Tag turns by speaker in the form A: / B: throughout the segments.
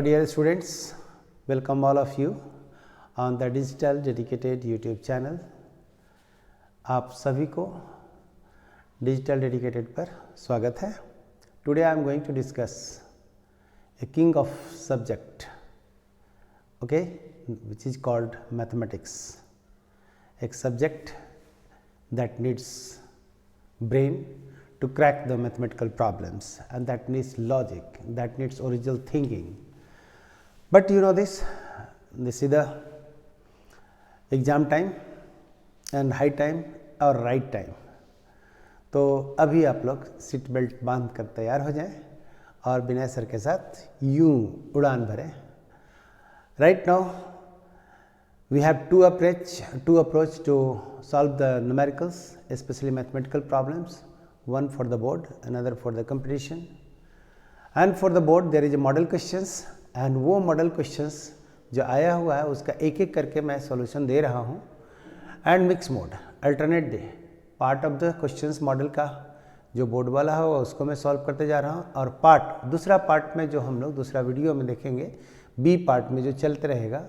A: Dear students, welcome all of you on the digital dedicated YouTube channel. आप सभी को digital dedicated पर स्वागत है. Today I am going to discuss a king of subject, okay, which is called mathematics. एक subject that needs brain to crack the mathematical problems, and that needs logic, that needs original thinking. But you know this is the exam time and high time और right time. तो अभी आप लोग seat belt बांध कर तैयार हो जाएं और विनय सर के साथ यूं उड़ान भरें. Right now we have two approach to solve the numericals, especially mathematical problems. One for the board, another for the competition. And for the board there is a model questions. And वो model questions जो आया हुआ है उसका एक एक करके मैं सॉल्यूशन दे रहा हूँ. And mix mode alternate day part of the questions model का जो बोर्ड वाला होगा उसको मैं सॉल्व करते जा रहा हूँ, और दूसरा पार्ट में जो हम लोग दूसरा वीडियो में देखेंगे, बी पार्ट में जो चलते रहेगा,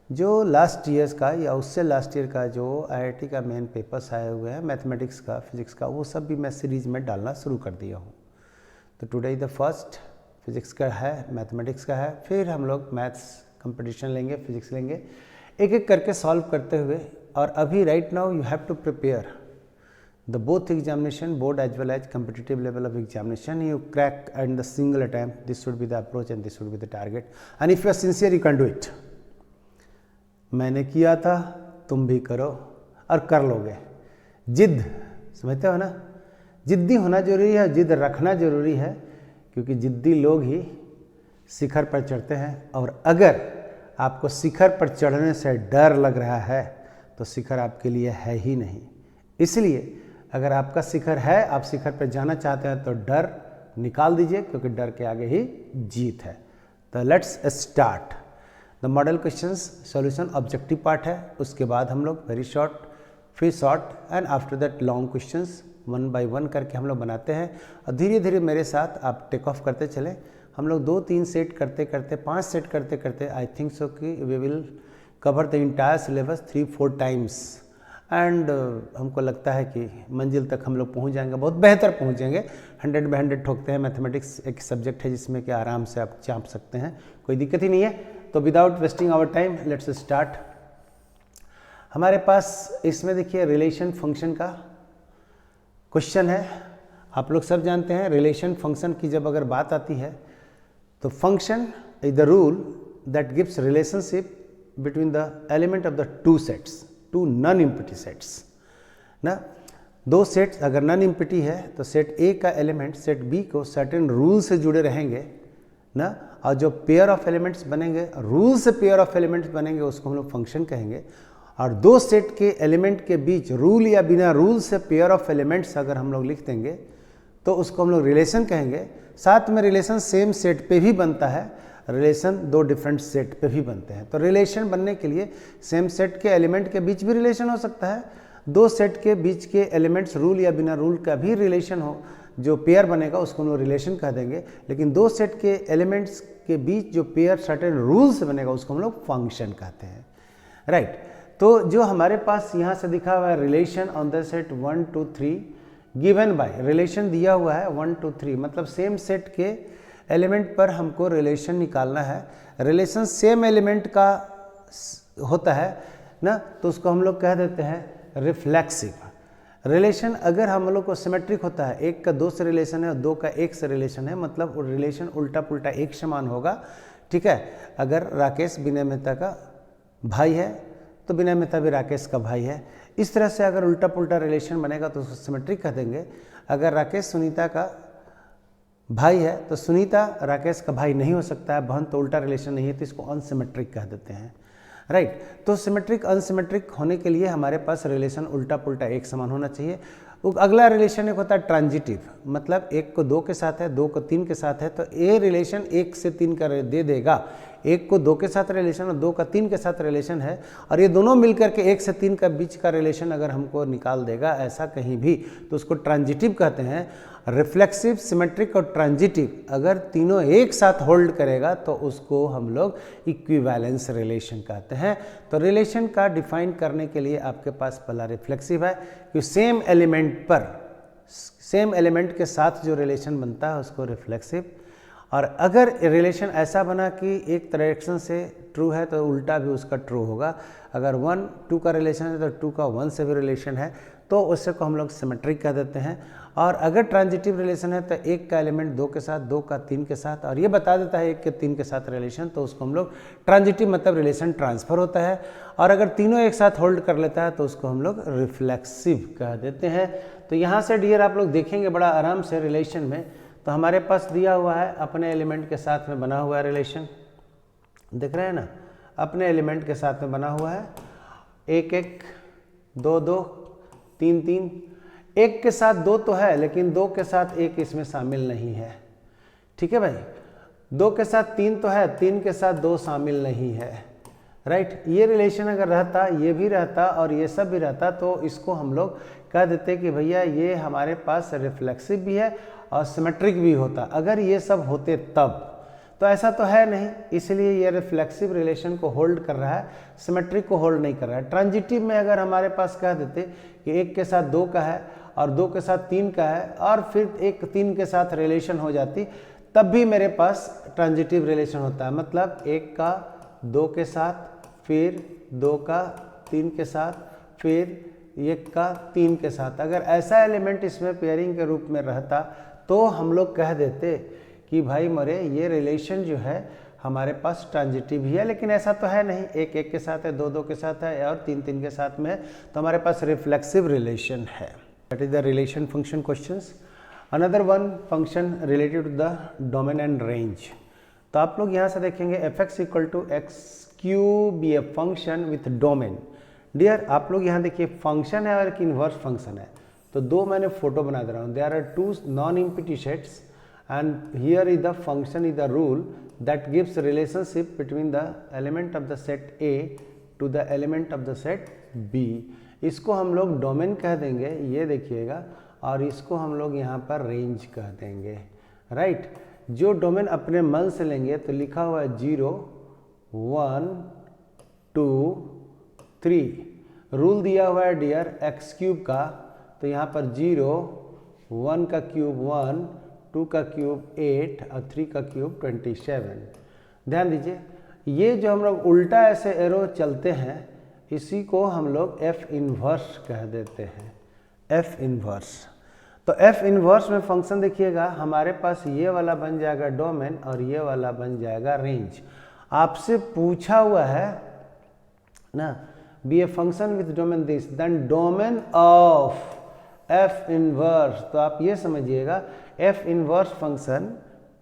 A: जो लास्ट ईयर्स का या उससे लास्ट ईयर का जो IIT का मेन पेपर्स आए हुए हैं मैथमेटिक्स का, फिजिक्स का, वो सब भी मैं सीरीज में डालना शुरू कर दिया हूँ. तो टुडे द फर्स्ट फिजिक्स का है, मैथमेटिक्स का है, फिर हम लोग मैथ्स कंपटीशन लेंगे, फिजिक्स लेंगे, एक एक करके सॉल्व करते हुए. और अभी right now you have to prepare the both examination, board as well as competitive level of examination. You crack and the single attempt. This should be the approach and this should be the target. And if you are sincere you can do it. मैंने किया था, तुम भी करो और कर लोगे. जिद समझते हो ना, जिद्दी होना जरूरी है, जिद रखना जरूरी है, क्योंकि जिद्दी लोग ही शिखर पर चढ़ते हैं. और अगर आपको शिखर पर चढ़ने से डर लग रहा है तो शिखर आपके लिए है ही नहीं. इसलिए अगर आपका शिखर है, आप शिखर पर जाना चाहते हैं, तो डर निकाल दीजिए, क्योंकि डर के आगे ही जीत है. तो let's start the model questions. Solution objective part है, उसके बाद हम लोग वेरी शॉर्ट, फिर short, and after that long questions one by one करके हम लोग बनाते हैं. और धीरे धीरे मेरे साथ आप टेक ऑफ करते चलें. हम लोग 2-3 सेट करते करते 5 सेट करते करते आई थिंक सो कि we will cover the entire syllabus 3-4 times. And हमको लगता है कि मंजिल तक हम लोग पहुंच जाएंगे, बहुत बेहतर पहुंचेंगे. 100 में 100 ठोकते हैं. मैथमेटिक्स एक सब्जेक्ट है जिसमें कि आराम से आप चाँप सकते हैं, कोई दिक्कत ही नहीं है. तो without wasting our time let's start. हमारे पास इसमें देखिए रिलेशन फंक्शन का क्वेश्चन है. आप लोग सब जानते हैं रिलेशन फंक्शन की जब अगर बात आती है तो function is the rule that gives relationship between the element of the two sets, two non empty sets ना. दो सेट्स अगर नॉन एम्प्टी है तो सेट ए का एलिमेंट सेट बी को सर्टेन रूल से जुड़े रहेंगे ना, और जो पेयर ऑफ एलिमेंट्स बनेंगे, रूल से पेयर ऑफ एलिमेंट्स बनेंगे, उसको हम लोग फंक्शन कहेंगे. और दो सेट के एलिमेंट के बीच रूल या बिना रूल से पेयर ऑफ एलिमेंट्स अगर हम लोग लिख देंगे तो उसको हम लोग रिलेशन कहेंगे. साथ में रिलेशन सेम सेट पे भी बनता है, रिलेशन दो डिफरेंट सेट पे भी बनते हैं. तो रिलेशन बनने के लिए सेम सेट के एलिमेंट के बीच भी रिलेशन हो सकता है, दो सेट के बीच के एलिमेंट्स रूल या बिना रूल का भी रिलेशन हो, जो पेयर बनेगा उसको हम लोग रिलेशन कह देंगे. लेकिन दो सेट के एलिमेंट्स के बीच जो पेयर सर्टेन रूल से बनेगा उसको हम लोग फंक्शन कहते हैं. राइट. तो जो हमारे पास यहाँ से दिखा हुआ है relation on the set 1 2 3 given by, relation दिया हुआ है 1 2 3, मतलब सेम सेट के एलिमेंट पर हमको रिलेशन निकालना है. रिलेशन सेम एलिमेंट का होता है ना, तो उसको हम लोग कह देते हैं रिफ्लेक्सिव. रिलेशन अगर हम लोग को सिमेट्रिक होता है, एक का दो से रिलेशन है और दो का एक से रिलेशन है, मतलब रिलेशन उल्टा पुल्टा एक समान होगा. ठीक है. अगर राकेश विनय मेहता का भाई है तो विनय मेहता भी राकेश का भाई है. इस तरह से अगर उल्टा पुल्टा रिलेशन बनेगा तो उसको सिमेट्रिक कह देंगे. अगर राकेश सुनीता का भाई है तो सुनीता राकेश का भाई नहीं हो सकता है, बहन, तो उल्टा रिलेशन नहीं है, तो इसको अनसिमेट्रिक कह देते हैं. राइट. तो सिमेट्रिक अनसिमेट्रिक होने के लिए हमारे पास रिलेशन उल्टा पुल्टा एक समान होना चाहिए. अगला रिलेशन एक होता है ट्रांजिटिव, मतलब एक को दो के साथ है, दो को तीन के साथ है, तो ए रिलेशन एक से तीन का दे देगा. एक को दो के साथ रिलेशन और दो का तीन के साथ रिलेशन है, और ये दोनों मिलकर के एक से तीन का बीच का रिलेशन अगर हमको निकाल देगा ऐसा कहीं भी, तो उसको ट्रांजिटिव कहते हैं. रिफ्लेक्सिव, सिमेट्रिक और ट्रांजिटिव अगर तीनों एक साथ होल्ड करेगा तो उसको हम लोग इक्विवेलेंस रिलेशन कहते हैं। तो रिलेशन का डिफाइन करने के लिए आपके पास पहला रिफ्लेक्सिव है कि सेम एलिमेंट के साथ जो रिलेशन बनता है उसको रिफ्लेक्सिव। और अगर रिलेशन ऐसा बना कि एक डायरेक्शन से ट्रू है तो उल्टा भी उसका ट्रू होगा। अगर 1 2 का रिलेशन है तो 2 का 1 से भी रिलेशन है तो उससे को हम लोग सिमेट्रिक कह देते हैं। और अगर ट्रांजिटिव रिलेशन है तो एक का एलिमेंट 2 के साथ, 2 का 3 के साथ और ये बता देता है 1 के 3 के साथ रिलेशन, तो उसको हम लोग ट्रांजिटिव मतलब रिलेशन ट्रांसफर होता है। और अगर तीनों एक साथ होल्ड कर लेता है तो उसको हम लोग रिफ्लेक्सिव कह देते हैं। तो यहाँ से डियर आप लोग देखेंगे बड़ा आराम से रिलेशन में, तो हमारे पास दिया हुआ है अपने एलिमेंट के साथ में बना हुआ है रिलेशन, देख रहे हैं ना, अपने एलिमेंट के साथ में बना हुआ है 1 1 2 2 3 3। 1 के साथ 2 तो है लेकिन 2 के साथ 1 इसमें शामिल नहीं है, ठीक है भाई। 2 के साथ 3 तो है, 3 के साथ 2 शामिल नहीं है, राइट। ये रिलेशन अगर रहता, ये भी रहता और ये सब भी रहता तो इसको हम लोग कह देते कि भैया ये हमारे पास रिफ्लेक्सिव भी है और सिमेट्रिक भी होता। अगर ये सब होते तब, तो ऐसा तो है नहीं, इसलिए ये रिफ्लेक्सिव रिलेशन को होल्ड कर रहा है, सिमेट्रिक को होल्ड नहीं कर रहा है। ट्रांजिटिव में अगर हमारे पास कह देते कि 1 के साथ 2 का है और 2 के साथ 3 का है और फिर एक 3 के साथ रिलेशन हो जाती, तब भी मेरे पास ट्रांजिटिव रिलेशन होता है। मतलब 1 का 2 के साथ, फिर 2 का 3 के साथ, फिर 1 का 3 के साथ। अगर ऐसा एलिमेंट इसमें पेयरिंग के रूप में रहता तो हम लोग कह देते कि भाई मरे ये रिलेशन जो है हमारे पास ट्रांजिटिव ही है, लेकिन ऐसा तो है नहीं। 1 1 के साथ है, 2 2 के साथ है और 3 3 के साथ में है, तो हमारे पास रिफ्लेक्सिव रिलेशन है। That is the relation function questions. Another one function related to the domain and range. तो आप लोग यहाँ से देखेंगे fx equal to x cube be a function with domain. Dear आप लोग यहाँ देखिए फंक्शन है और एक इन्वर्स फंक्शन है, तो दो मैंने फोटो बना दे रहा हूँ। There are 2 non empty sets and here is the function is the rule that gives relationship between the element of the set A to the element of the set B। इसको हम लोग domain कह देंगे, ये देखिएगा, और इसको हम लोग यहाँ पर रेंज कह देंगे, राइट। जो डोमेन अपने मन से लेंगे तो लिखा हुआ है 0 1 2 3। रूल दिया हुआ है डियर एक्स क्यूब का, तो यहाँ पर 0 1 का क्यूब 1, 2 का क्यूब 8 और 3 का क्यूब 27। ध्यान दीजिए ये जो हम लोग उल्टा ऐसे एरो चलते हैं इसी को हम लोग एफ इन्वर्स कह देते हैं, एफ इन्वर्स। तो एफ इन्वर्स में फंक्शन देखिएगा हमारे पास ये वाला बन जाएगा डोमेन और ये वाला बन जाएगा रेंज। आपसे पूछा हुआ है ना, be a function with domain this then domain of f inverse. तो आप ये समझिएगा एफ इन्वर्स फंक्शन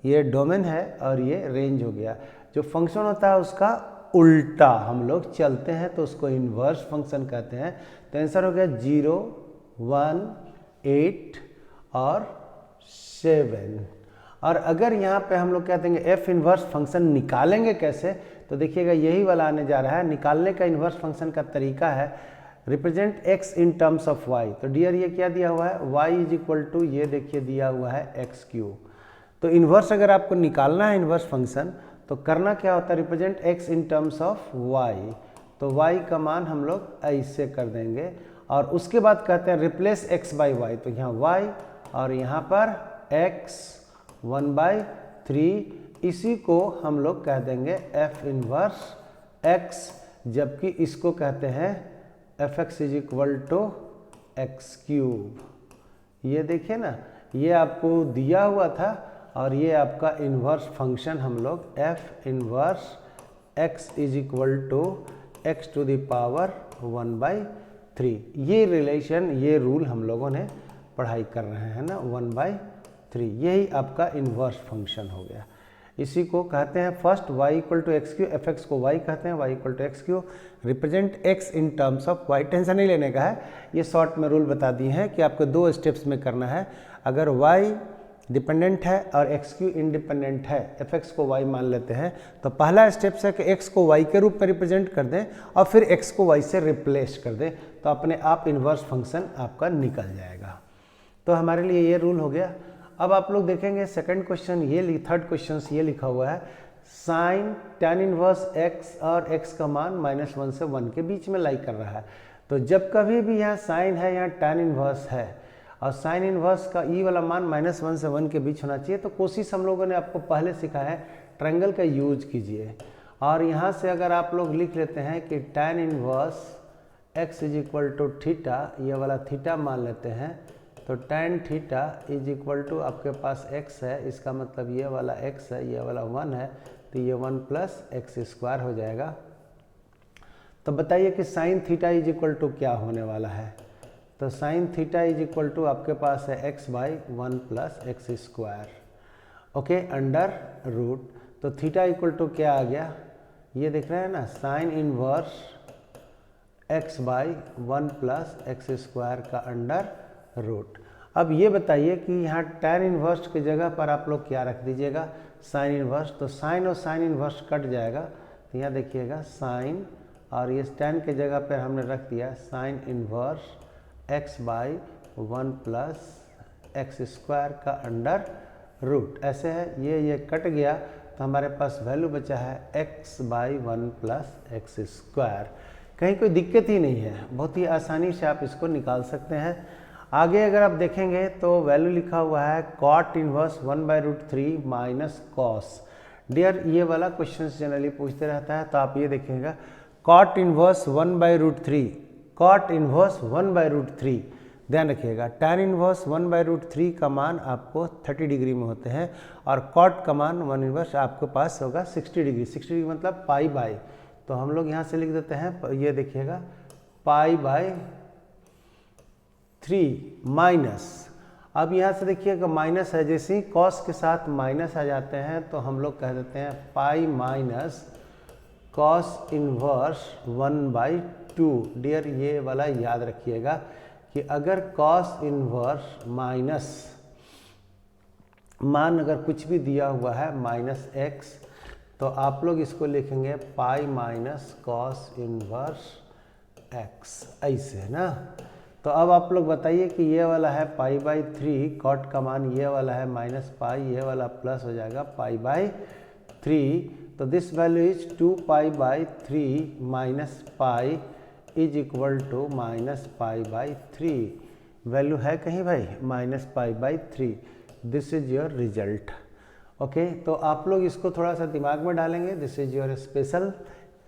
A: ये डोमेन है और ये रेंज हो गया। जो फंक्शन होता है उसका उल्टा हम लोग चलते हैं तो उसको इन्वर्स फंक्शन कहते हैं। तो आंसर हो गया 0 1 8 और 7। और अगर यहाँ पे हम लोग क्या देंगे एफ इन्वर्स फंक्शन निकालेंगे कैसे, तो देखिएगा यही वाला आने जा रहा है। निकालने का इन्वर्स फंक्शन का तरीका है represent x in terms of y। तो डियर ये क्या दिया हुआ है y इज इक्वल टू ये देखिए दिया हुआ है एक्स क्यूब। तो इन्वर्स अगर आपको निकालना है इन्वर्स फंक्शन तो करना क्या होता है represent x in terms of y। तो y का मान हम लोग ऐसे कर देंगे और उसके बाद कहते हैं रिप्लेस x बाई वाई। तो यहाँ y और यहाँ पर x 1/3, इसी को हम लोग कह देंगे f इन्वर्स x, जबकि इसको कहते हैं fx is equal to x cube. ये देखिए ना ये आपको दिया हुआ था और ये आपका इन्वर्स फंक्शन हम लोग f inverse x is equal to x to the power 1/3। ये रिलेशन ये रूल हम लोगों ने पढ़ाई कर रहे हैं ना 1/3, यही आपका इन्वर्स फंक्शन हो गया। इसी को कहते हैं first y equal to x cube, f x को y कहते हैं, y equal to x cube represent x in terms of y। Tension नहीं लेने का है, ये शॉर्ट में रूल बता दिए हैं कि आपको 2 स्टेप्स में करना है। अगर y डिपेंडेंट है और एक्स क्यू इंडिपेंडेंट है, एफ एक्स को y मान लेते हैं, तो पहला स्टेप है कि x को y के रूप में रिप्रेजेंट कर दें और फिर x को y से रिप्लेस कर दें, तो अपने आप इन्वर्स फंक्शन आपका निकल जाएगा। तो हमारे लिए ये रूल हो गया। अब आप लोग देखेंगे सेकंड क्वेश्चन ये, थर्ड क्वेश्चन ये लिखा हुआ है साइन tan इनवर्स x और x का मान -1 से 1 के बीच में लाई कर रहा है। तो जब कभी भी यहाँ साइन है, यहाँ tan इनवर्स है और साइन इनवर्स का ई वाला मान -1 से 1 के बीच होना चाहिए। तो कोशिश हम लोगों ने आपको पहले सिखा है ट्रायंगल का यूज कीजिए और यहाँ से अगर आप लोग लिख लेते हैं कि tan inverse x is equal to theta, ये वाला थीटा मान लेते हैं, तो tan theta is equal to आपके पास x है, इसका मतलब ये वाला x है, ये वाला 1 है, तो ये 1 प्लस एक्स स्क्वायर हो जाएगा। तो बताइए कि sine theta is equal to क्या होने वाला है। तो sine theta is equal to आपके पास है x by 1 plus x square, okay, under root. तो थीटा इक्वल टू क्या आ गया, ये दिख रहा है ना, sine inverse x by 1 plus x square का अंडर रूट। अब ये बताइए कि यहाँ tan इनवर्स की जगह पर आप लोग क्या रख दीजिएगा, साइन इनवर्स। तो साइन और साइन इनवर्स कट जाएगा, तो यहाँ देखिएगा साइन और ये tan के जगह पर हमने रख दिया sign inverse x by 1 plus x square का अंडर रूट। ऐसे है, ये कट गया तो हमारे पास वैल्यू बचा है x by 1 plus x square. कहीं कोई दिक्कत ही नहीं है, बहुत ही आसानी से आप इसको निकाल सकते हैं। आगे अगर आप देखेंगे तो वैल्यू लिखा हुआ है cot inverse 1/√3 minus cos. Dear ये वाला क्वेश्चन जनरली पूछते रहता है, तो आप ये देखिएगा कॉट इनवर्स 1/√3, कॉट इनवर्स 1/√3, ध्यान रखिएगा tan इनवर्स 1/√3 का मान आपको 30 डिग्री में होते हैं और कॉट का मान 1 इनवर्स आपके पास होगा 60 डिग्री। 60 डिग्री मतलब पाई बाई, तो हम लोग यहाँ से लिख देते हैं, ये देखिएगा पाई बाई 3 माइनस। अब यहाँ से देखिएगा माइनस है, जैसे ही कॉस के साथ माइनस आ जाते हैं तो हम लोग कह देते हैं pi minus cos inverse 1/2। Dear ये वाला याद रखिएगा कि अगर कॉस इनवर्स माइनस मान अगर कुछ भी दिया हुआ है -x, तो आप लोग इसको लिखेंगे पाई माइनस कॉस इनवर्स x, ऐसे है ना। तो अब आप लोग बताइए कि ये वाला है पाई बाई 3, कॉट का मान ये वाला है माइनस पाई, ये वाला प्लस हो जाएगा पाई बाई 3। तो this value is 2 pi by 3 minus pi is equal to minus pi by 3। Value है कहीं भाई minus pi by 3। This is your result, okay. तो आप लोग इसको थोड़ा सा दिमाग में डालेंगे, this is your special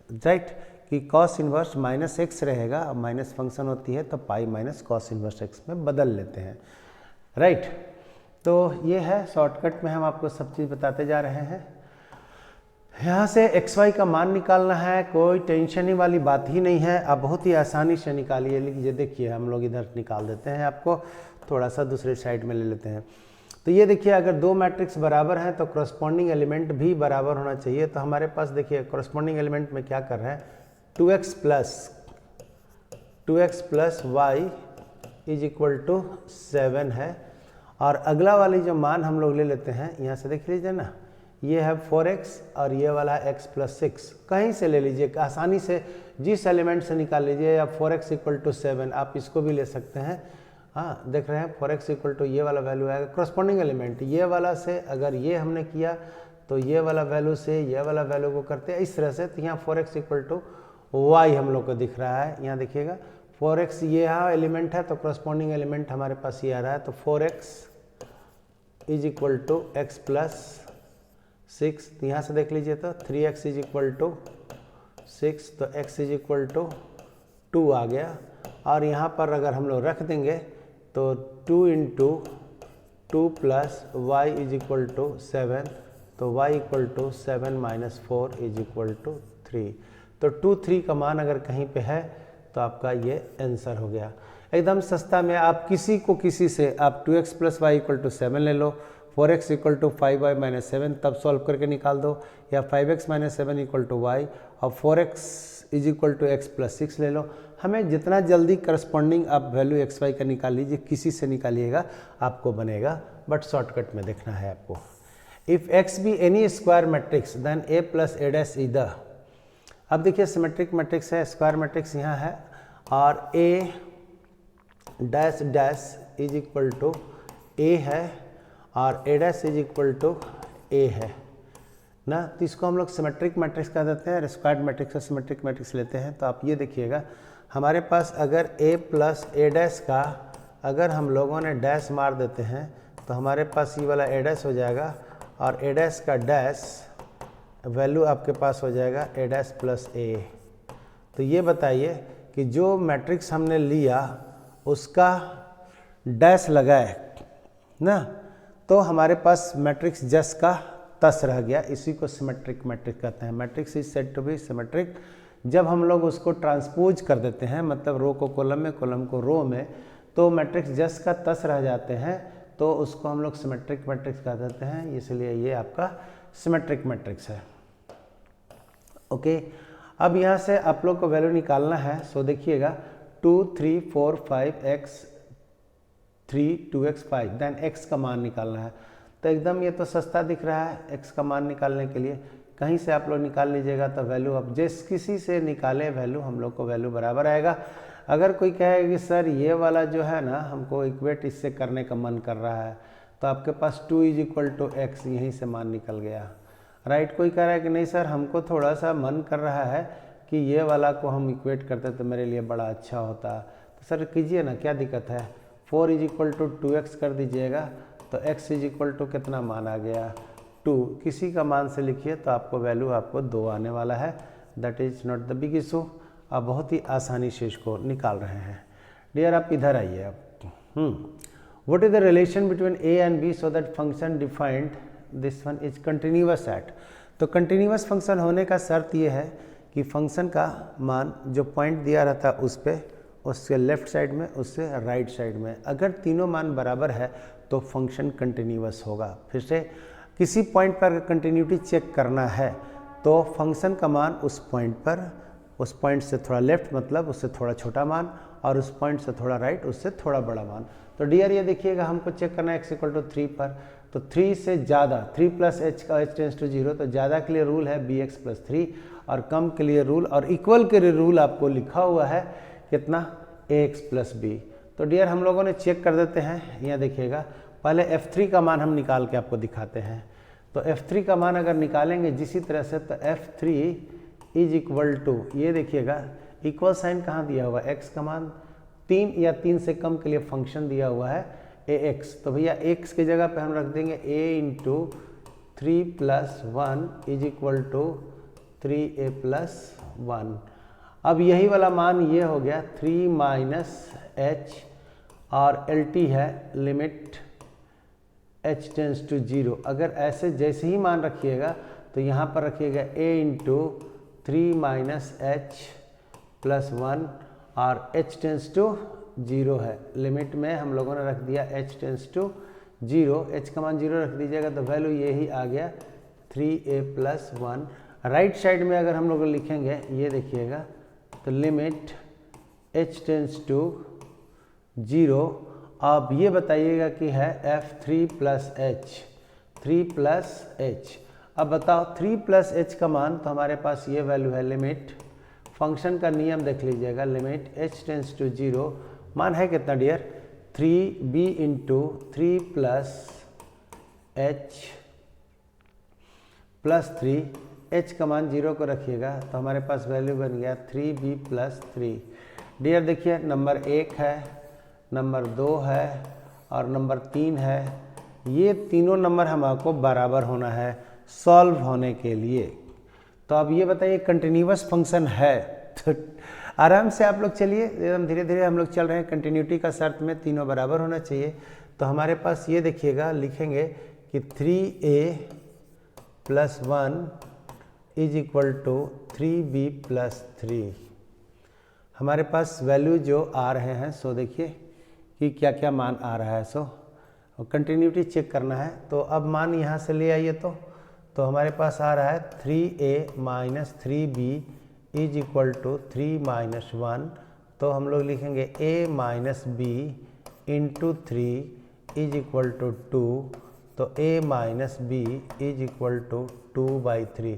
A: right, कि कॉस इनवर्स -x रहेगा, माइनस फंक्शन होती है तो pi minus cos inverse x में बदल लेते हैं, राइट। तो ये है शॉर्टकट में हम आपको सब चीज़ बताते जा रहे हैं। यहाँ से xy का मान निकालना है, कोई टेंशन ही वाली बात ही नहीं है, आप बहुत ही आसानी से निकालिए। ये देखिए हम लोग इधर निकाल देते हैं, आपको थोड़ा सा दूसरे साइड में ले लेते हैं। तो ये देखिए अगर दो मैट्रिक्स बराबर हैं तो करस्पॉन्डिंग एलिमेंट भी बराबर होना चाहिए। तो हमारे पास देखिए करस्पॉन्डिंग एलिमेंट में क्या कर रहे हैं, 2x plus y is equal to 7 है। और अगला वाली जो मान हम लोग ले लेते हैं, यहाँ से देख लीजिए ना, ये है 4x और ये वाला है x प्लस 6। कहीं से ले लीजिए, आसानी से जिस एलिमेंट से निकाल लीजिए, या 4x इक्वल टू 7 आप इसको भी ले सकते हैं। हाँ देख रहे हैं 4x इक्वल टू ये वाला वैल्यू आएगा करस्पॉन्डिंग एलिमेंट, ये वाला से अगर ये हमने किया तो ये वाला वैल्यू से ये वाला वैल्यू को करते हैं इस तरह से। तो यहाँ 4x इक्वल टू y हम लोग को दिख रहा है, यहाँ देखिएगा 4x ये यहाँ एलिमेंट है तो करस्पॉन्डिंग एलिमेंट हमारे पास ये आ रहा है। तो 4x is equal to x plus 6, यहाँ से देख लीजिए तो 3x इज इक्वल टू 6, तो x इज इक्वल टू 2 आ गया। और यहाँ पर अगर हम लोग रख देंगे तो 2 into 2 plus y is equal to 7, तो y equal to 7 minus 4 is equal to 3। तो 2, 3 का मान अगर कहीं पे है तो आपका ये आंसर हो गया। एकदम सस्ता में आप किसी से आप 2x plus Y equal to 7 ले लो, 4x equal to 5y minus 7 तब सॉल्व करके निकाल दो, या 5x minus 7 equal to y और 4x is equal to x plus 6 ले लो। हमें जितना जल्दी करस्पॉन्डिंग आप वैल्यू एक्स वाई का निकाल लीजिए, किसी से निकालिएगा आपको बनेगा, बट शॉर्टकट में देखना है आपको। If x be any square matrix then a plus a dash is the. अब देखिए सिमेट्रिक मैट्रिक्स है, स्क्वायर मैट्रिक्स यहाँ है और a dash dash is equal to a है और A dash is equal to A है ना, तो इसको हम लोग सिमेट्रिक मैट्रिक्स कह देते हैं। स्क्वायर्ड मैट्रिक्स का सिमेट्रिक मैट्रिक्स लेते हैं। तो आप ये देखिएगा हमारे पास अगर a प्लस ए डैश का अगर हम लोगों ने डैश मार देते हैं तो हमारे पास ये वाला ए डैश हो जाएगा और ए डैश का डैश वैल्यू आपके पास हो जाएगा ए डैश प्लस ए। तो ये बताइए कि जो मैट्रिक्स हमने लिया उसका डैश लगाए ना, तो हमारे पास मैट्रिक्स जस का तस रह गया। इसी को सिमेट्रिक मैट्रिक्स कहते हैं। Matrix is said to be symmetric जब हम लोग उसको ट्रांसपोज कर देते हैं, मतलब रो को कॉलम में, कॉलम को रो में, तो मैट्रिक्स जस का तस रह जाते हैं, तो उसको हम लोग सिमेट्रिक मैट्रिक्स कह देते हैं। इसलिए ये आपका सिमेट्रिक मैट्रिक्स है। ओके, अब यहाँ से आप लोग को वैल्यू निकालना है। सो देखिएगा 2 3 4 5 x 3 2x 5 देन x का मान निकालना है। तो एकदम ये तो सस्ता दिख रहा है x का मान निकालने के लिए। कहीं से आप लोग निकाल लीजिएगा तो वैल्यू अब जिस किसी से निकाले वैल्यू हम लोग को वैल्यू बराबर आएगा। अगर कोई कहे कि सर ये वाला जो है ना हमको इक्वेट इससे करने का मन कर रहा है, तो आपके पास 2 इज इक्वल टू एक्स यहीं से मान निकल गया, राइट। कोई कह रहा है कि नहीं सर हमको थोड़ा सा मन कर रहा है कि ये वाला को हम इक्वेट करते तो मेरे लिए बड़ा अच्छा होता, तो सर कीजिए ना, क्या दिक्कत है। 4 इज इक्वल टू 2x कर दीजिएगा तो x इज इक्वल टू कितना मान आ गया 2। किसी का मान से लिखिए तो आपको वैल्यू आपको 2 आने वाला है। That is not the big issue. आप बहुत ही आसानी से इसको निकाल रहे हैं। डियर आप इधर आइए अब। What is the relation between a and b so that function defined this one is continuous at. तो कंटिन्यूअस फंक्शन होने का शर्त ये है कि फंक्शन का मान जो पॉइंट दिया रहता है उस पर, उससे लेफ्ट साइड में, उससे राइट साइड में, अगर तीनों मान बराबर है तो फंक्शन कंटिन्यूअस होगा। फिर से किसी पॉइंट पर कंटिन्यूटी चेक करना है तो फंक्शन का मान उस पॉइंट पर, उस पॉइंट से थोड़ा लेफ्ट मतलब उससे थोड़ा छोटा मान, और उस पॉइंट से थोड़ा राइट उससे थोड़ा बड़ा मान। तो डियर ये देखिएगा हमको चेक करना है x इक्वल टू 3 पर, तो 3 से ज़्यादा 3 प्लस h का h टेंस टू 0, तो ज़्यादा के लिए रूल है bx प्लस 3 और कम के लिए रूल और इक्वल के लिए रूल आपको लिखा हुआ है कितना ax प्लस b। तो डियर हम लोगों ने चेक कर देते हैं। यहाँ देखिएगा पहले f3 का मान हम निकाल के आपको दिखाते हैं। तो f3 का मान अगर निकालेंगे जिसी तरह से तो f3 इज इक्वल टू, ये देखिएगा इक्वल साइन कहाँ दिया हुआ है, x का मान 3 या 3 से कम के लिए फंक्शन दिया हुआ है ax, तो भैया x की जगह पे हम रख देंगे a into 3 plus 1 is equal to 3a plus 1। अब यही वाला मान ये हो गया 3 माइनस h और LT है लिमिट h टेंस टू 0। अगर ऐसे जैसे ही मान रखिएगा तो यहाँ पर रखिएगा a into 3 minus h plus 1 और h टेंस टू 0 है। लिमिट में हम लोगों ने रख दिया h टेंस टू 0, h का मान 0 रख दीजिएगा तो वैल्यू यही आ गया 3a प्लस 1। राइट साइड में अगर हम लोग लिखेंगे ये देखिएगा तो लिमिट h टेंस टू 0। अब ये बताइएगा कि है f3 plus h, 3 plus h। अब बताओ 3 प्लस h का मान, तो हमारे पास ये वैल्यू है लिमिट, फंक्शन का नियम देख लीजिएगा, लिमिट h टेंस टू 0 मान है कितना dear 3b into 3 plus h plus 3, h का मान 0 को रखिएगा तो हमारे पास वैल्यू बन गया 3b प्लस 3। डियर देखिए नंबर 1 है, नंबर 2 है और नंबर 3 है। ये तीनों नंबर हमको बराबर होना है सॉल्व होने के लिए। तो अब ये बताइए कंटिन्यूअस फंक्शन है तो आराम से आप लोग चलिए, एकदम धीरे धीरे हम लोग चल रहे हैं। कंटिन्यूटी का शर्त में तीनों बराबर होना चाहिए। तो हमारे पास ये देखिएगा लिखेंगे कि 3a plus 1 is equal to 3b plus 3। हमारे पास वैल्यू जो आ रहे हैं सो देखिए कि क्या क्या मान आ रहा है। सो कंटिन्यूटी चेक करना है तो अब मान यहाँ से ले आइए तो हमारे पास आ रहा है 3a minus 3b is equal to 3 minus 1। तो हम लोग लिखेंगे a minus b into 3 is equal to 2। तो a minus b is equal to 2/3।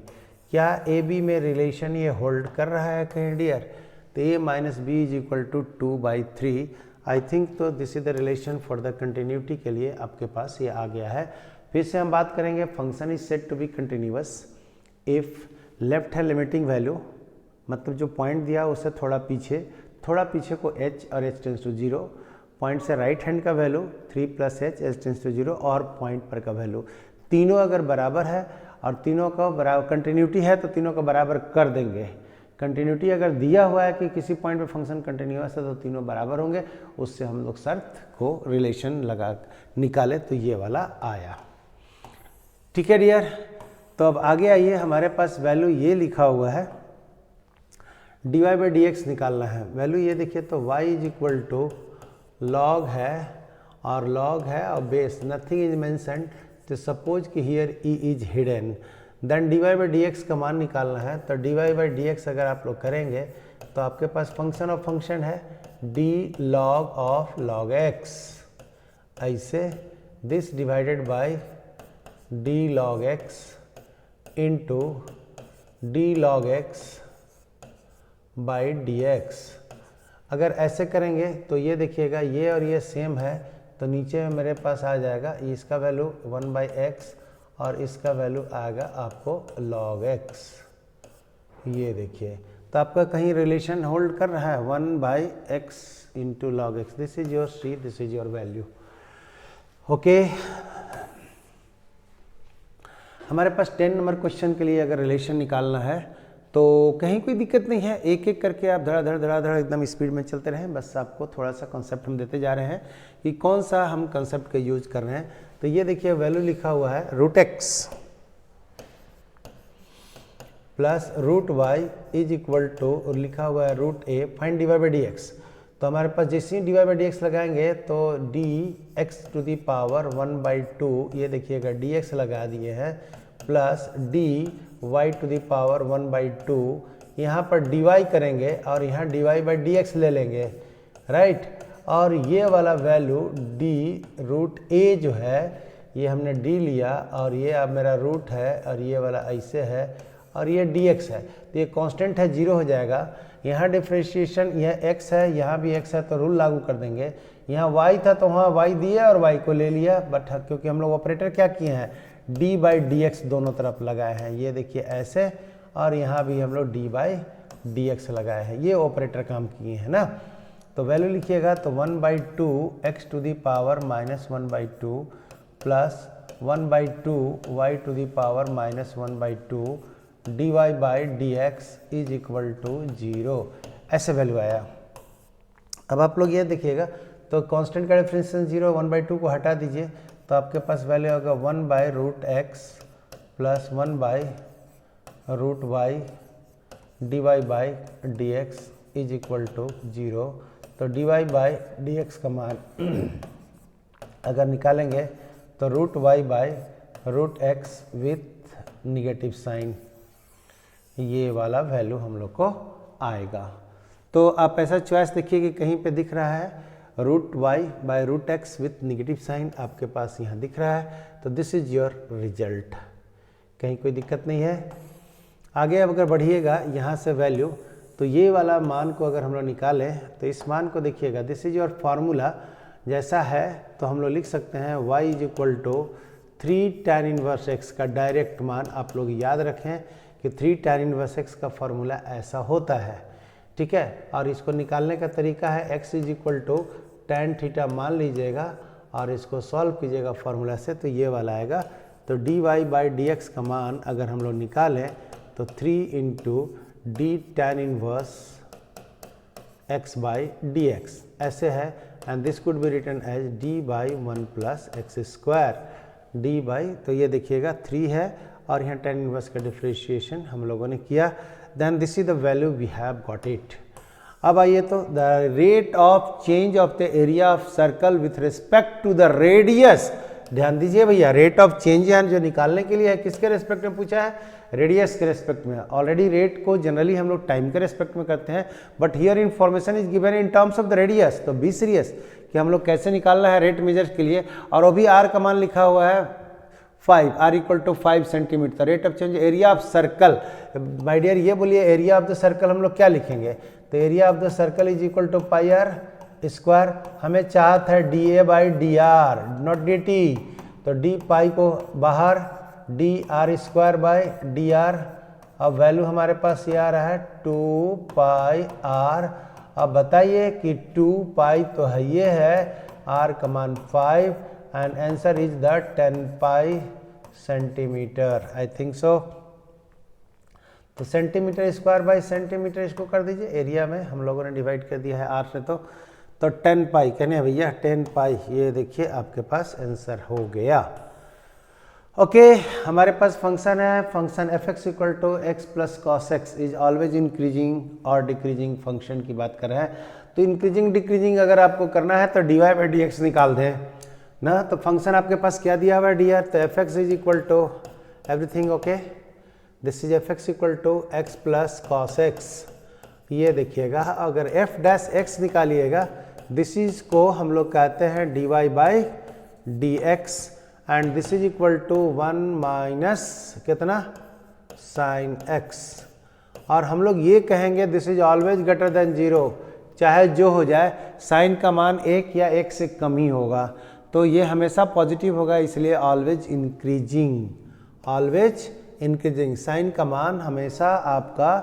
A: क्या ए बी में रिलेशन ये होल्ड कर रहा है कहीं डियर? तो a minus B is equal to 2/3। I think तो this is the relation for the continuity के लिए आपके पास ये आ गया है। फिर से हम बात करेंगे function is said to be continuous if left है लिमिटिंग वैल्यू, मतलब जो पॉइंट दिया उससे थोड़ा पीछे को h और h टेंस टू 0, पॉइंट से राइट हैंड का वैल्यू 3 + h टेंस टू 0 और पॉइंट पर का वैल्यू, तीनों अगर बराबर है और तीनों का बराबर कंटिन्यूटी है तो तीनों का बराबर कर देंगे। कंटिन्यूटी अगर दिया हुआ है कि किसी पॉइंट पे फंक्शन कंटिन्यूअस है तो तीनों बराबर होंगे, उससे हम लोग शर्त को रिलेशन लगा निकाले तो ये वाला आया। ठीक है डियर, तो अब आगे आइए, हमारे पास वैल्यू ये लिखा हुआ है dy/dx निकालना है। वैल्यू ये देखिए तो y = log है और log है और बेस नथिंग इज मेंशन्ड, तो सपोज कि here e is hidden, then dy/dx का मान निकालना है। तो dy/dx अगर आप लोग करेंगे तो आपके पास फंक्शन ऑफ फंक्शन है d log x, ऐसे this divided by d log x into d log x by dx। अगर ऐसे करेंगे तो ये देखिएगा ये और ये सेम है, तो नीचे में मेरे पास आ जाएगा इसका वैल्यू 1/x और इसका वैल्यू आएगा आपको log x। ये देखिए तो आपका कहीं रिलेशन होल्ड कर रहा है 1/x into log x। This is your C, this is your value. Okay, हमारे पास 10 नंबर क्वेश्चन के लिए अगर रिलेशन निकालना है तो कहीं कोई दिक्कत नहीं है, एक एक करके आप धड़ाधड़ एकदम स्पीड में चलते रहें। बस आपको थोड़ा सा कॉन्सेप्ट हम देते जा रहे हैं कि कौन सा हम कॉन्सेप्ट का यूज कर रहे हैं। तो ये देखिए वैल्यू लिखा हुआ है √x plus √y is equal to लिखा हुआ है √a, फाइंड dy/dx। तो हमारे पास जैसे ही dy/dx लगाएंगे तो dx⁻² 1/2, ये देखिएगा dx लगा दिए हैं, प्लस dy⁻² 1/2, यहाँ पर dy करेंगे और यहाँ dy/dx ले लेंगे, राइट। और ये वाला वैल्यू d√a जो है ये हमने d लिया और ये अब मेरा रूट है और ये वाला ऐसे है और ये dx है, तो ये कांस्टेंट है, 0 हो जाएगा। यहाँ डिफ्रेंशिएशन यह x है, यहाँ भी x है तो रूल लागू कर देंगे। यहाँ y था तो वहाँ y दिया और y को ले लिया, बट क्योंकि हम लोग ऑपरेटर क्या किए हैं d/dx दोनों तरफ लगाए हैं, ये देखिए ऐसे, और यहाँ भी हम लोग d/dx लगाए हैं, ये ऑपरेटर काम किए हैं ना। तो वैल्यू लिखिएगा तो 1/2 x⁻⁻² plus 1/2 y⁻⁻² dy/dx is equal to 0, ऐसे वैल्यू आया। अब आप लोग ये देखिएगा तो कांस्टेंट का डिफरेंशिएशन 0, 1/2 को हटा दीजिए तो आपके पास वैल्यू होगा 1/√x plus 1/√y dy/dx is equal to 0। तो dy/dx का मान अगर निकालेंगे तो √y/√x विथ निगेटिव साइन, ये वाला वैल्यू हम लोग को आएगा। तो आप ऐसा चॉइस देखिए कि कहीं पे दिख रहा है √y/√x विथ निगेटिव साइन, आपके पास यहाँ दिख रहा है, तो दिस इज योर रिजल्ट, कहीं कोई दिक्कत नहीं है। आगे अब अगर बढ़िएगा यहाँ से वैल्यू, तो ये वाला मान को अगर हम लोग निकालें तो इस मान को देखिएगा, दिस इज योर फार्मूला जैसा है, तो हम लोग लिख सकते हैं y = 3 tan 1x का डायरेक्ट मान आप लोग याद रखें कि 3 tan 1x का फॉर्मूला ऐसा होता है, ठीक है। और इसको निकालने का तरीका है x = tan थीटा मान लीजिएगा और इसको सॉल्व कीजिएगा फार्मूला से, तो ये वाला आएगा। तो dy/dx का मान अगर हम लोग निकालें तो 3 × d tan 1x/dx ऐसे है, and this could be written as d/1 + x², तो ये देखिएगा 3 है और यहाँ tan 1 का डिफ्रेंशिएशन हम लोगों ने किया, then this is the value we have got it. अब आइए तो the rate of change of the area of circle with respect to the radius, ध्यान दीजिए भैया, रेट ऑफ चेंज यहाँ जो निकालने के लिए है किसके रेस्पेक्ट में पूछा है, रेडियस के रेस्पेक्ट में। ऑलरेडी रेट को जनरली हम लोग टाइम के रेस्पेक्ट में करते हैं, but here information is given in terms of the radius. तो बी सीरियस कि हम लोग कैसे निकालना है रेट मेजर के लिए, और वो भी आर का मान लिखा हुआ है 5, r = 5 centimetre. Rate of change area of circle, my dear ये बोलिए एरिया ऑफ द सर्कल हम लोग क्या लिखेंगे, तो area of the circle is equal to πr square, हमें चाहत है d A by d r not d t, तो डी पाई को बाहर, d r square by d r. अब वैल्यू हमारे पास ये आ रहा है 2 पाई आर। अब बताइए कि 2 पाई तो है ये है, आर का मान 5 and answer is the 10 pi centimetre, I think सो। तो सेंटीमीटर स्क्वायर बाई सेंटीमीटर इसको कर दीजिए, एरिया में हम लोगों ने डिवाइड कर दिया है आर से, तो 10 पाई कहने भैया 10 पाई, ये देखिए आपके पास आंसर हो गया। ओके हमारे पास फंक्शन है, function f x equal to x plus cos x is always increasing और डिक्रीजिंग फंक्शन की बात कर रहे हैं। तो इंक्रीजिंग डिक्रीजिंग अगर आपको करना है तो d Y by D x निकाल दें ना। तो फंक्शन आपके पास क्या दिया हुआ है डी आर, तो F X is equal to everything okay, this is F x equal to x plus cos X. ये देखिएगा अगर एफ डैश एक्स निकालिएगा, दिस इज को हम लोग कहते हैं D Y by D X and this is equal to 1 minus कितना साइन एक्स। और हम लोग ये कहेंगे this is always greater than 0, चाहे जो हो जाए साइन का मान 1 या 1 से कम ही होगा, तो ये हमेशा पॉजिटिव होगा, इसलिए always increasing, always increasing. Sine का मान हमेशा आपका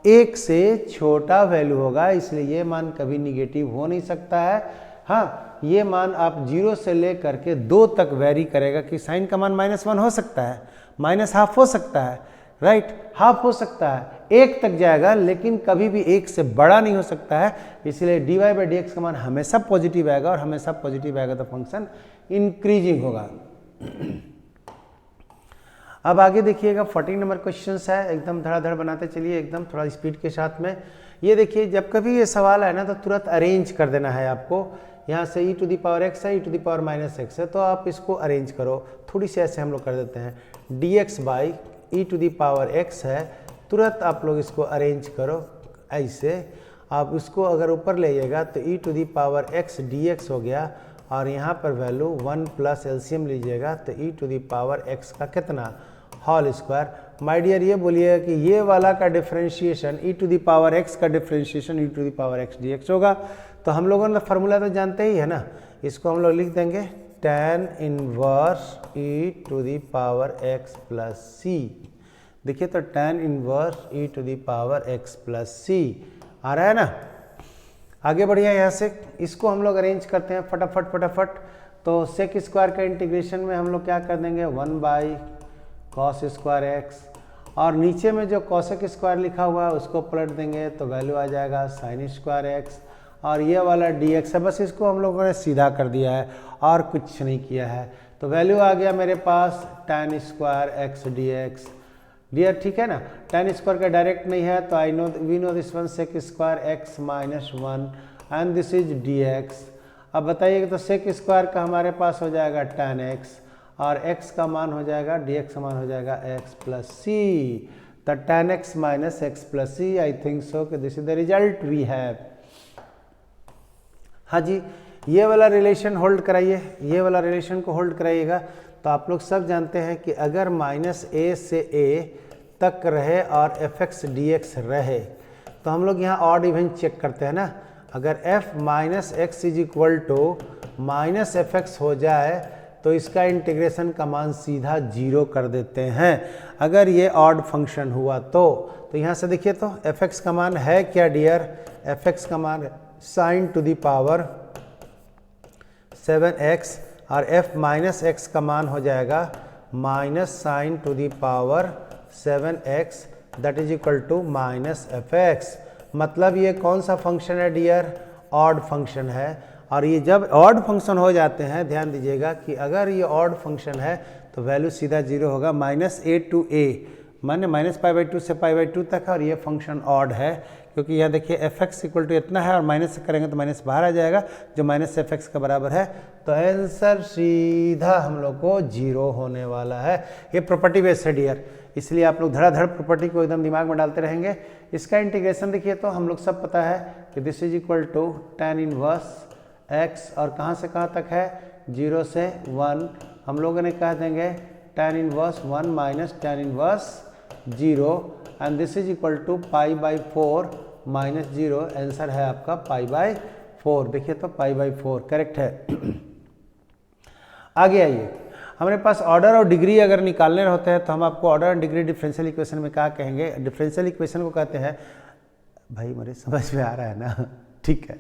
A: 1 से छोटा वैल्यू होगा, इसलिए ये मान कभी निगेटिव हो नहीं सकता है। हाँ ये मान आप 0 से ले करके 2 तक वेरी करेगा कि साइन का मान -1 हो सकता है, -½ हो सकता है, राइट, हाफ हो सकता है, 1 तक जाएगा, लेकिन कभी भी 1 से बड़ा नहीं हो सकता है। इसलिए d Y by D x का मान हमेशा पॉजिटिव आएगा, और हमेशा पॉजिटिव आएगा तो फंक्शन इंक्रीजिंग होगा। अब आगे देखिएगा 14 नंबर क्वेश्चन है, एकदम धड़ाधड़ बनाते चलिए, एकदम थोड़ा स्पीड के साथ में। ये देखिए जब कभी ये सवाल है ना तो तुरंत अरेंज कर देना है आपको, यहाँ से e to the power x है, e to the power -x है, तो आप इसको अरेंज करो। थोड़ी सी ऐसे हम लोग कर देते हैं, dx by e to the power x है, तुरंत आप लोग इसको अरेंज करो ऐसे। आप इसको अगर ऊपर ले जाइएगा तो e to the power x dx हो गया, और यहाँ पर वैल्यू 1 प्लस एलसीएम लीजिएगा तो e to the power x का कितना होल स्क्वायर। माय डियर ये बोलिएगा कि ये वाला का differentiation e to the power x का differentiation e to the power x dx होगा। तो हम लोगों ने फार्मूला तो जानते ही है ना, इसको हम लोग लिख देंगे tan inverse e to the power x plus c। देखिए तो tan inverse e to the power x plus c आ रहा है ना। आगे बढ़िए यहाँ से, इसको हम लोग अरेंज करते हैं फटाफट फटाफट। तो सेक स्क्वायर का इंटीग्रेशन में हम लोग क्या कर देंगे 1 बाई कॉस स्क्वायर एक्स, और नीचे में जो कॉसेक स्क्वायर लिखा हुआ है उसको पलट देंगे तो वैल्यू आ जाएगा साइन स्क्वायर एक्स, और ये वाला dx है, बस इसको हम लोगों ने सीधा कर दिया है और कुछ नहीं किया है। तो वैल्यू आ गया मेरे पास tan square x dx। Dear ठीक है ना, tan स्क्वायर का डायरेक्ट नहीं है तो we know this one sec square x minus 1 and this is dx। अब बताइए तो सेक स्क्वायर का हमारे पास हो जाएगा tan x, और x का मान हो जाएगा dx का मान हो जाएगा x प्लस सी, तो tan x माइनस X plus C, I think so कि this is the result we have. हाँ जी, ये वाला रिलेशन होल्ड कराइए, ये वाला रिलेशन को होल्ड कराइएगा। तो आप लोग सब जानते हैं कि अगर -a से a तक रहे और fx dx रहे तो हम लोग यहाँ ऑड इवन चेक करते हैं ना। अगर f minus x is equal to minus f x हो जाए तो इसका इंटीग्रेशन का मान सीधा 0 कर देते हैं, अगर ये ऑड फंक्शन हुआ तो यहाँ से देखिए तो fx का मान है क्या डियर, fx का मान sign to the power 7x, और f माइनस एक्स का मान हो जाएगा minus sine to the power 7x, that is equal to minus fx। मतलब ये कौन सा फंक्शन है डियर, ऑड फंक्शन है। और ये जब ऑड फंक्शन हो जाते हैं, ध्यान दीजिएगा कि अगर ये ऑड फंक्शन है तो वैल्यू सीधा 0 होगा, -a टू a माने -π/2 से π/2 तक है, और ये फंक्शन ऑड है क्योंकि यहाँ देखिए fx इक्वल टू इतना है और माइनस करेंगे तो माइनस बाहर आ जाएगा जो -fx का बराबर है। तो आंसर सीधा हम लोग को 0 होने वाला है। ये प्रॉपर्टी बेस्ड है डियर, इसलिए आप लोग धड़ाधड़ प्रॉपर्टी को एकदम दिमाग में डालते रहेंगे। इसका इंटीग्रेशन देखिए तो हम लोग सब पता है कि this is equal to tan inverse x, और कहाँ से कहाँ तक है 0 से 1, हम लोगों ने कह देंगे tan inverse 1 minus tan inverse 0 and this is equal to π/4 -0, answer है आपका π/4। 4, देखिए तो π/4 करेक्ट है। आगे आइए, हमारे पास ऑर्डर और डिग्री अगर निकालने होते हैं तो हम आपको ऑर्डर और डिग्री डिफरेंशियल इक्वेशन में क्या कहेंगे? डिफरेंशियल इक्वेशन को कहते हैं, भाई मेरे समझ में आ रहा है ना? ठीक है,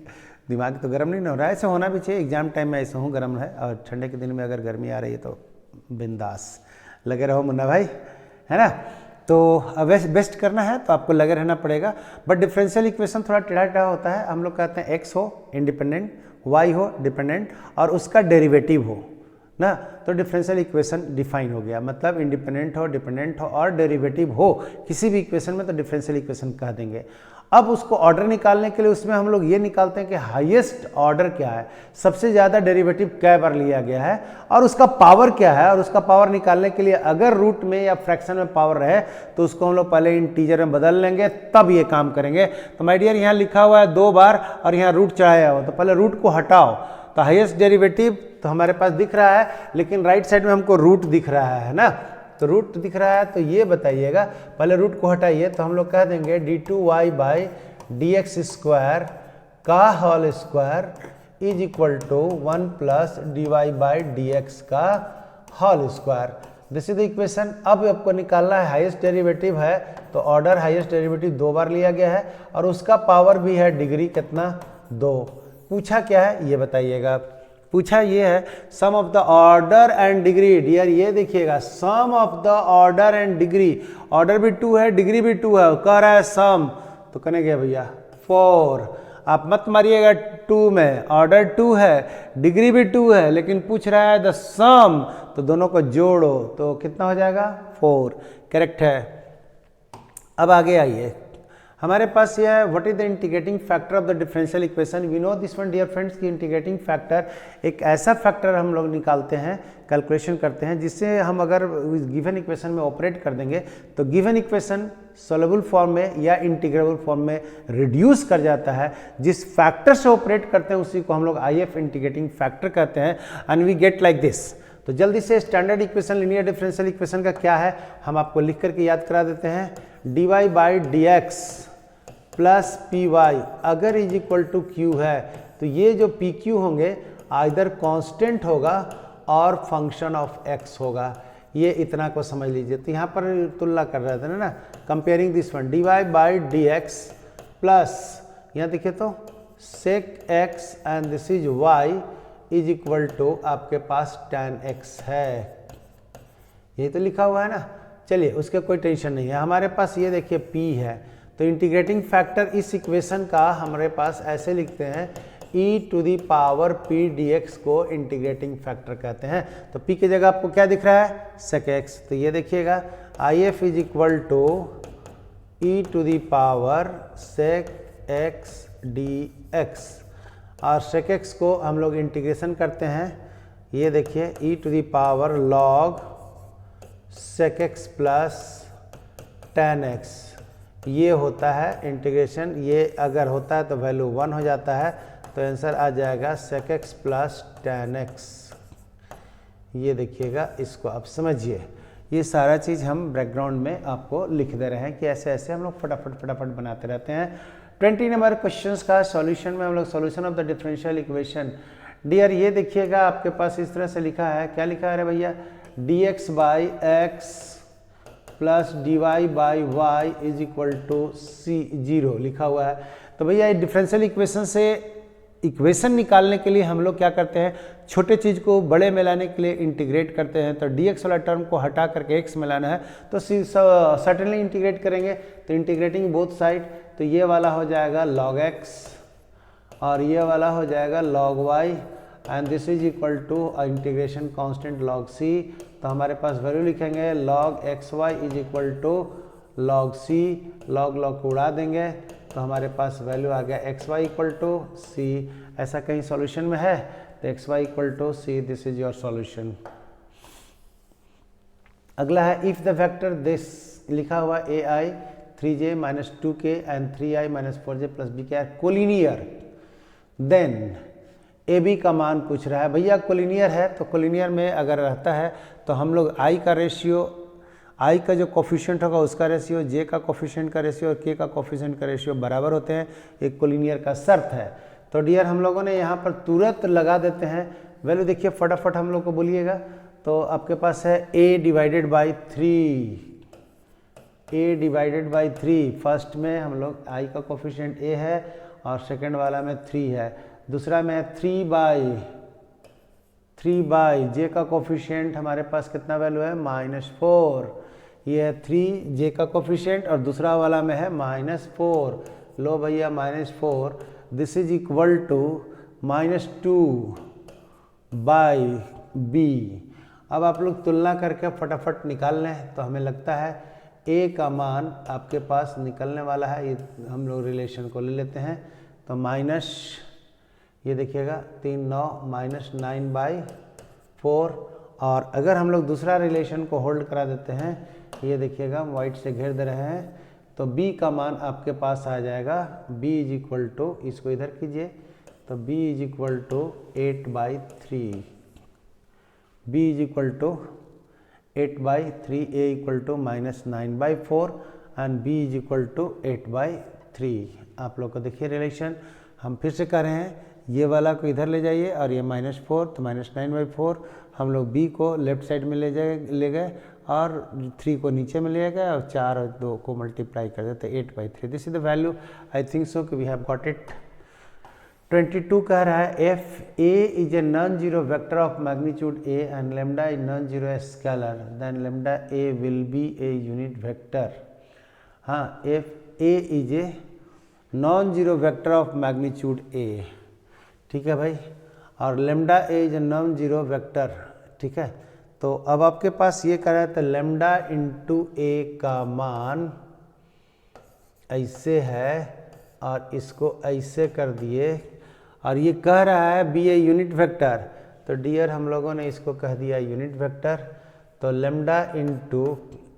A: दिमाग तो गर्म नहीं हो रहा है, ऐसे होना भी चाहिए, एग्जाम टाइम में ऐसा हूँ गर्म है, और ठंडे के दिन में अगर गर्मी आ रही है तो बिंदास लगे रहो मुन्ना भाई, है ना? तो बेस्ट करना है तो आपको लगे रहना पड़ेगा। बट डिफरेंशियल इक्वेशन थोड़ा टेढ़ा टेढ़ा होता है, हम लोग कहते हैं x हो इंडिपेंडेंट, y हो डिपेंडेंट और उसका डेरिवेटिव हो ना, तो डिफरेंशियल इक्वेशन डिफाइन हो गया। मतलब इंडिपेंडेंट हो, डिपेंडेंट हो और डेरिवेटिव हो किसी भी इक्वेशन में तो डिफरेंशियल इक्वेशन कह देंगे। अब उसको ऑर्डर निकालने के लिए उसमें हम लोग ये निकालते हैं कि हाईएस्ट ऑर्डर क्या है, सबसे ज़्यादा डेरिवेटिव कै बार लिया गया है और उसका पावर क्या है, और उसका पावर निकालने के लिए अगर रूट में या फ्रैक्शन में पावर रहे तो उसको हम लोग पहले इंटीजर में बदल लेंगे, तब ये काम करेंगे। तो माय डियर यहाँ लिखा हुआ है 2 बार और यहाँ रूट चढ़ाया हुआ, तो पहले रूट को हटाओ, तो हाईएस्ट डेरिवेटिव तो हमारे पास दिख रहा है, लेकिन राइट साइड में हमको रूट दिख रहा है ना, तो रूट दिख रहा है, तो ये बताइएगा, पहले रूट को हटाइए, तो हम लोग कह देंगे d2y/dx स्क्वायर का whole square is equal to 1 + dy/dx का whole square. This is the equation. अब आपको निकालना है हाईएस्ट डेरिवेटिव है, तो ऑर्डर हाईएस्ट डेरिवेटिव 2 बार लिया गया है और उसका पावर भी है डिग्री कितना 2। पूछा क्या है ये बताइएगा, पूछा ये है sum of the order and degree. Dear ये देखिएगा, sum of the order and degree, order भी 2 है डिग्री भी 2 है, कह रहा है सम, तो कहने गया भैया 4। आप मत मारिएगा 2 में, ऑर्डर 2 है डिग्री भी 2 है, लेकिन पूछ रहा है द सम, तो दोनों को जोड़ो तो कितना हो जाएगा 4, करेक्ट है। अब आगे आइए, हमारे पास यह है what is the integrating factor of the differential equation. We know this one dear friends की इंटीग्रेटिंग फैक्टर एक ऐसा फैक्टर हम लोग निकालते हैं, कैलकुलेशन करते हैं, जिससे हम अगर गिवन इक्वेशन में ऑपरेट कर देंगे तो गिवन इक्वेशन सॉल्युबल फॉर्म में या इंटीग्रेबल फॉर्म में रिड्यूस कर जाता है। जिस फैक्टर से ऑपरेट करते हैं उसी को हम लोग IF इंटीग्रेटिंग फैक्टर कहते हैं, and we get like this. तो जल्दी से standard equation linear differential equation का क्या है हम आपको लिख करके याद करा देते हैं। dy/dx प्लस py अगर इज इक्वल टू q है तो ये जो pq होंगे आइदर कांस्टेंट होगा और फंक्शन ऑफ x होगा, ये इतना को समझ लीजिए। तो यहाँ पर तुलना कर रहे थे ना, comparing this one dy/dx plus यहाँ देखिए तो sec x and this is y is equal to आपके पास tan x है, यही तो लिखा हुआ है ना। चलिए उसका कोई टेंशन नहीं है, हमारे पास ये देखिए p है, तो इंटीग्रेटिंग फैक्टर इस इक्वेशन का हमारे पास ऐसे लिखते हैं e⁻p dx को इंटीग्रेटिंग फैक्टर कहते हैं। तो p की जगह आपको क्या दिख रहा है sec x, तो ये देखिएगा IF is equal to e⁻sec x dx, और sec x को हम लोग इंटीग्रेशन करते हैं, ये देखिए e⁻log sec x plus tan x, ये होता है इंटीग्रेशन। ये अगर होता है तो वैल्यू 1 हो जाता है, तो आंसर आ जाएगा sec x plus tan x। ये देखिएगा, इसको आप समझिए, ये सारा चीज़ हम बैकग्राउंड में आपको लिख दे रहे हैं कि ऐसे ऐसे हम लोग फटाफट बनाते रहते हैं। 20 नंबर क्वेश्चंस का सॉल्यूशन में हम लोग solution of the differential equation. Dear ये देखिएगा आपके पास इस तरह से लिखा है, क्या लिखा है भैया, dx/x plus dy/y is equal to c0 लिखा हुआ है। तो भैया डिफरेंशियल इक्वेशन से इक्वेशन निकालने के लिए हम लोग क्या करते हैं, छोटे चीज़ को बड़े में लाने के लिए इंटीग्रेट करते हैं। तो dx वाला टर्म को हटा करके x में लाना है तो सर्टेनली इंटीग्रेट करेंगे, तो इंटीग्रेटिंग बोथ साइड, तो ये वाला हो जाएगा log x और ये वाला हो जाएगा log y and this is equal to integration constant log c। तो हमारे पास वैल्यू लिखेंगे log xy is equal to log c, log को उड़ा देंगे तो हमारे पास वैल्यू आ गया xy इक्वल टू c। ऐसा कहीं सॉल्यूशन में है तो xy equal to c, this is your solution. अगला है इफ द वेक्टर दिस लिखा हुआ ai 3j - 2k and 3i - 4j + bk are collinear, then a b का मान पूछ रहा है। भैया कोलिनियर है तो कोलिनियर में अगर रहता है तो हम लोग आई का रेशियो, आई का जो कोफिशिएंट होगा उसका रेशियो, जे का कोफिशिएंट का रेशियो और के का कोफिशिएंट का रेशियो बराबर होते हैं, एक कोलिनियर का शर्त है। तो डियर हम लोगों ने यहाँ पर तुरंत लगा देते हैं वैल्यू। देखिए फटाफट हम लोग को बोलिएगा। तो आपके पास है a divided by 3, a divided by 3। First में हम लोग i का कोफिशिएंट a है और सेकंड वाला में 3 है। दूसरा में 3 बाई j का कोफिशिएंट हमारे पास कितना वैल्यू है -4। ये है 3j का कोफिशिएंट और दूसरा वाला में है -4। लो भैया -4, this is equal to -2 by b। अब आप लोग तुलना करके फटाफट निकाल लें तो हमें लगता है a का मान आपके पास निकलने वाला है। ये हम लोग रिलेशन को ले लेते हैं। तो माइनस ये देखिएगा 3 9 -9 बाई 4। और अगर हम लोग दूसरा रिलेशन को होल्ड करा देते हैं, ये देखिएगा हम वाइट से घेर दे रहे हैं, तो b का मान आपके पास आ जाएगा b इज इक्वल टू, इसको इधर कीजिए, तो b is equal to 8/3, b is equal to 8/3, a equal to -9/4 and b is equal to 8/3। आप लोग को देखिए रिलेशन हम फिर से कर रहे हैं। ये वाला को इधर ले जाइए और ये -4, तो -9/4। हम लोग b को लेफ्ट साइड में ले गए और 3 को नीचे में ले गए और 4 और 2 को मल्टीप्लाई कर देते 8/3। This is the value. I think so कि वी हैव गॉट इट। 22 कह रहा है F A is a non zero vector of magnitude A and lambda is non zero scalar, then lambda A will be a unit vector. हाँ, F A is a non zero vector of magnitude A, ठीक है भाई, और lambda A is a non zero vector, ठीक है। तो अब आपके पास ये कह रहा है तो लेमडा इंटू ए का मान ऐसे है और इसको ऐसे कर दिए और ये कह रहा है बी ए यूनिट वेक्टर। तो डियर हम लोगों ने इसको कह दिया यूनिट वेक्टर। तो lambda into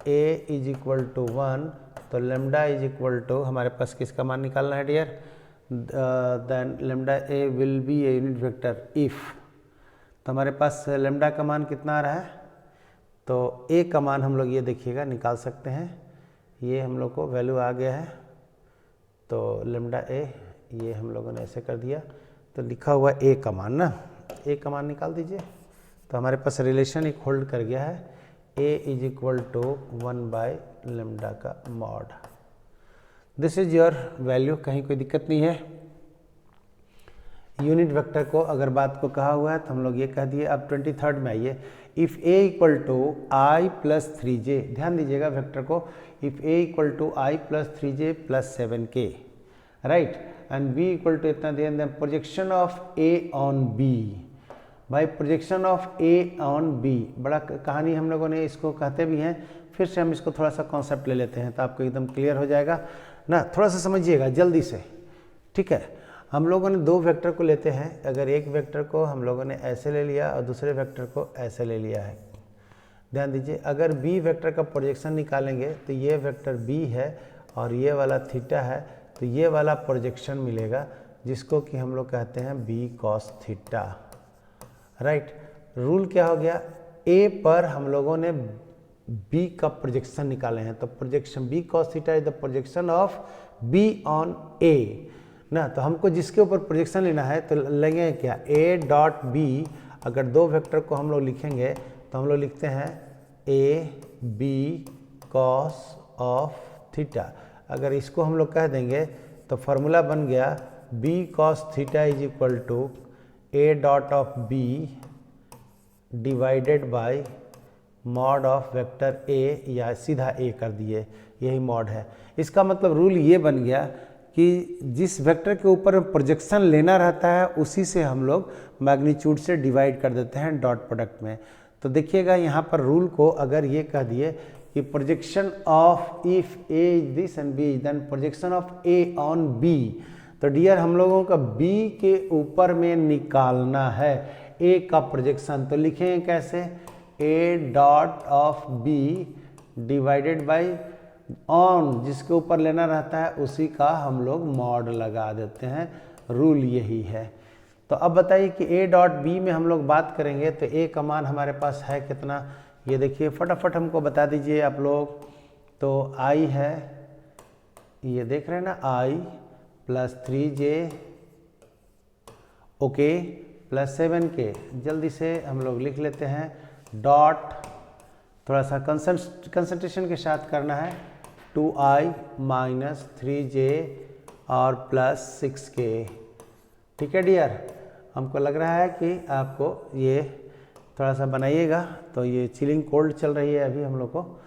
A: a is equal to 1, तो लेमडा इज इक्वल टू हमारे पास किसका मान निकालना है dear, then lambda A will be a unit vector if. तो हमारे पास लेमडा का मान कितना आ रहा है, तो ए का मान हम लोग ये देखिएगा निकाल सकते हैं। ये हम लोग को वैल्यू आ गया है, तो लेमडा ए ये हम लोगों ने ऐसे कर दिया, तो लिखा हुआ ए का मान ना, ए का मान निकाल दीजिए। तो हमारे पास रिलेशन एक होल्ड कर गया है, ए इज इक्वल टू 1/लेमडा का mod. This is your value, कहीं कोई दिक्कत नहीं है। यूनिट वेक्टर को अगर बात को कहा हुआ है तो हम लोग ये कह दिए। अब 23rd में आइए, if a equal to i plus 3j, ध्यान दीजिएगा वेक्टर को, if a equal to i plus 3j plus 7k, right, and b equal to इतना दे दें, projection of a on b। भाई projection of a on b बड़ा कहानी हम लोगों ने इसको कहते भी हैं, फिर से हम इसको थोड़ा सा कॉन्सेप्ट ले लेते हैं तो आपको एकदम क्लियर हो जाएगा ना। थोड़ा सा समझिएगा जल्दी से, ठीक है। हम लोगों ने दो वेक्टर को लेते हैं, अगर एक वेक्टर को हम लोगों ने ऐसे ले लिया और दूसरे वेक्टर को ऐसे ले लिया है, ध्यान दीजिए, अगर b वेक्टर का प्रोजेक्शन निकालेंगे तो ये वेक्टर b है और ये वाला थीटा है, तो ये वाला प्रोजेक्शन मिलेगा जिसको कि हम लोग कहते हैं b cos theta, right. Rule क्या हो गया, a पर हम लोगों ने b का प्रोजेक्शन निकाले हैं, तो projection b cos theta is the projection of b on a ना। तो हमको जिसके ऊपर प्रोजेक्शन लेना है तो लेंगे क्या, a डॉट b। अगर दो वेक्टर को हम लोग लिखेंगे तो हम लोग लिखते हैं a b cos of theta. अगर इसको हम लोग कह देंगे तो फॉर्मूला बन गया b cos theta is equal to a dot of b divided by mod of vector a, या सीधा a कर दिए, यही मॉड है। इसका मतलब रूल ये बन गया कि जिस वेक्टर के ऊपर प्रोजेक्शन लेना रहता है उसी से हम लोग मैग्नीट्यूड से डिवाइड कर देते हैं डॉट प्रोडक्ट में। तो देखिएगा यहाँ पर रूल को अगर ये कह दिए कि projection of if a is this and b then projection of a on b, तो डियर हम लोगों का b के ऊपर में निकालना है a का प्रोजेक्शन। तो लिखेंगे कैसे, a dot of b divided by on, जिसके ऊपर लेना रहता है उसी का हम लोग मॉड लगा देते हैं, रूल यही है। तो अब बताइए कि a डॉट b में हम लोग बात करेंगे तो a का मान हमारे पास है कितना, ये देखिए फटाफट हमको बता दीजिए आप लोग। तो i है, ये देख रहे हैं ना, i plus 3j okay plus 7k, जल्दी से हम लोग लिख लेते हैं डॉट, थोड़ा सा कंसंट्रेशन के साथ करना है, 2i माइनस 3j और प्लस 6k। ठीक है डियर, हमको लग रहा है कि आपको ये थोड़ा सा बनाइएगा तो ये चिलिंग कोल्ड चल रही है अभी हम लोग को,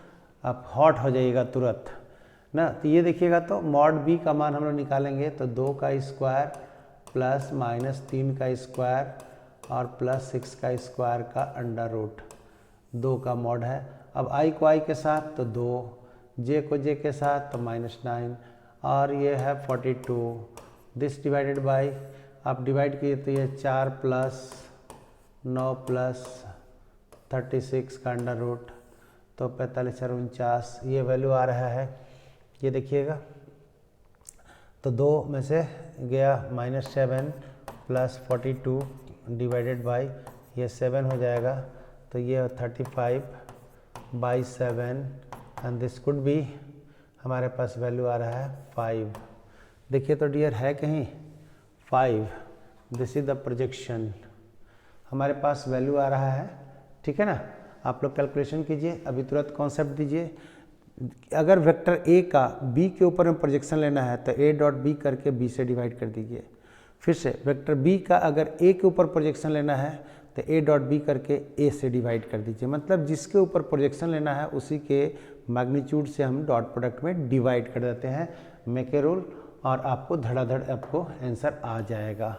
A: आप हॉट हो जाइएगा तुरंत ना। तो ये देखिएगा तो मॉड बी का मान हम लोग निकालेंगे तो 2 का स्क्वायर प्लस माइनस 3 का स्क्वायर और प्लस 6 का स्क्वायर का अंडर रूट 2 का मॉड है। अब आई को आई के साथ तो 2, जे को जे के साथ तो -9 और ये है 42। दिस डिवाइडेड बाई, आप डिवाइड किए तो ये 4 प्लस 9 प्लस 36 का अंडर रूट तो 45 और 49, ये वैल्यू आ रहा है। ये देखिएगा तो 2 में से गया -7 प्लस 42 डिवाइडेड बाई ये 7 हो जाएगा तो ये 35/7 एंड दिस कुड बी, हमारे पास वैल्यू आ रहा है 5। देखिए तो डियर है कहीं 5, दिस इज द प्रोजेक्शन, हमारे पास वैल्यू आ रहा है। ठीक है ना, आप लोग कैलकुलेशन कीजिए, अभी तुरंत कॉन्सेप्ट दीजिए। अगर वेक्टर ए का बी के ऊपर में प्रोजेक्शन लेना है तो ए डॉट बी करके बी से डिवाइड कर दीजिए। फिर से वेक्टर बी का अगर ए के ऊपर प्रोजेक्शन लेना है तो ए डॉट बी करके ए से डिवाइड कर दीजिए। मतलब जिसके ऊपर प्रोजेक्शन लेना है उसी के मैग्नीट्यूड से हम डॉट प्रोडक्ट में डिवाइड कर देते हैं, मेक ए रूल, और आपको धड़ाधड़ आपको आंसर आ जाएगा।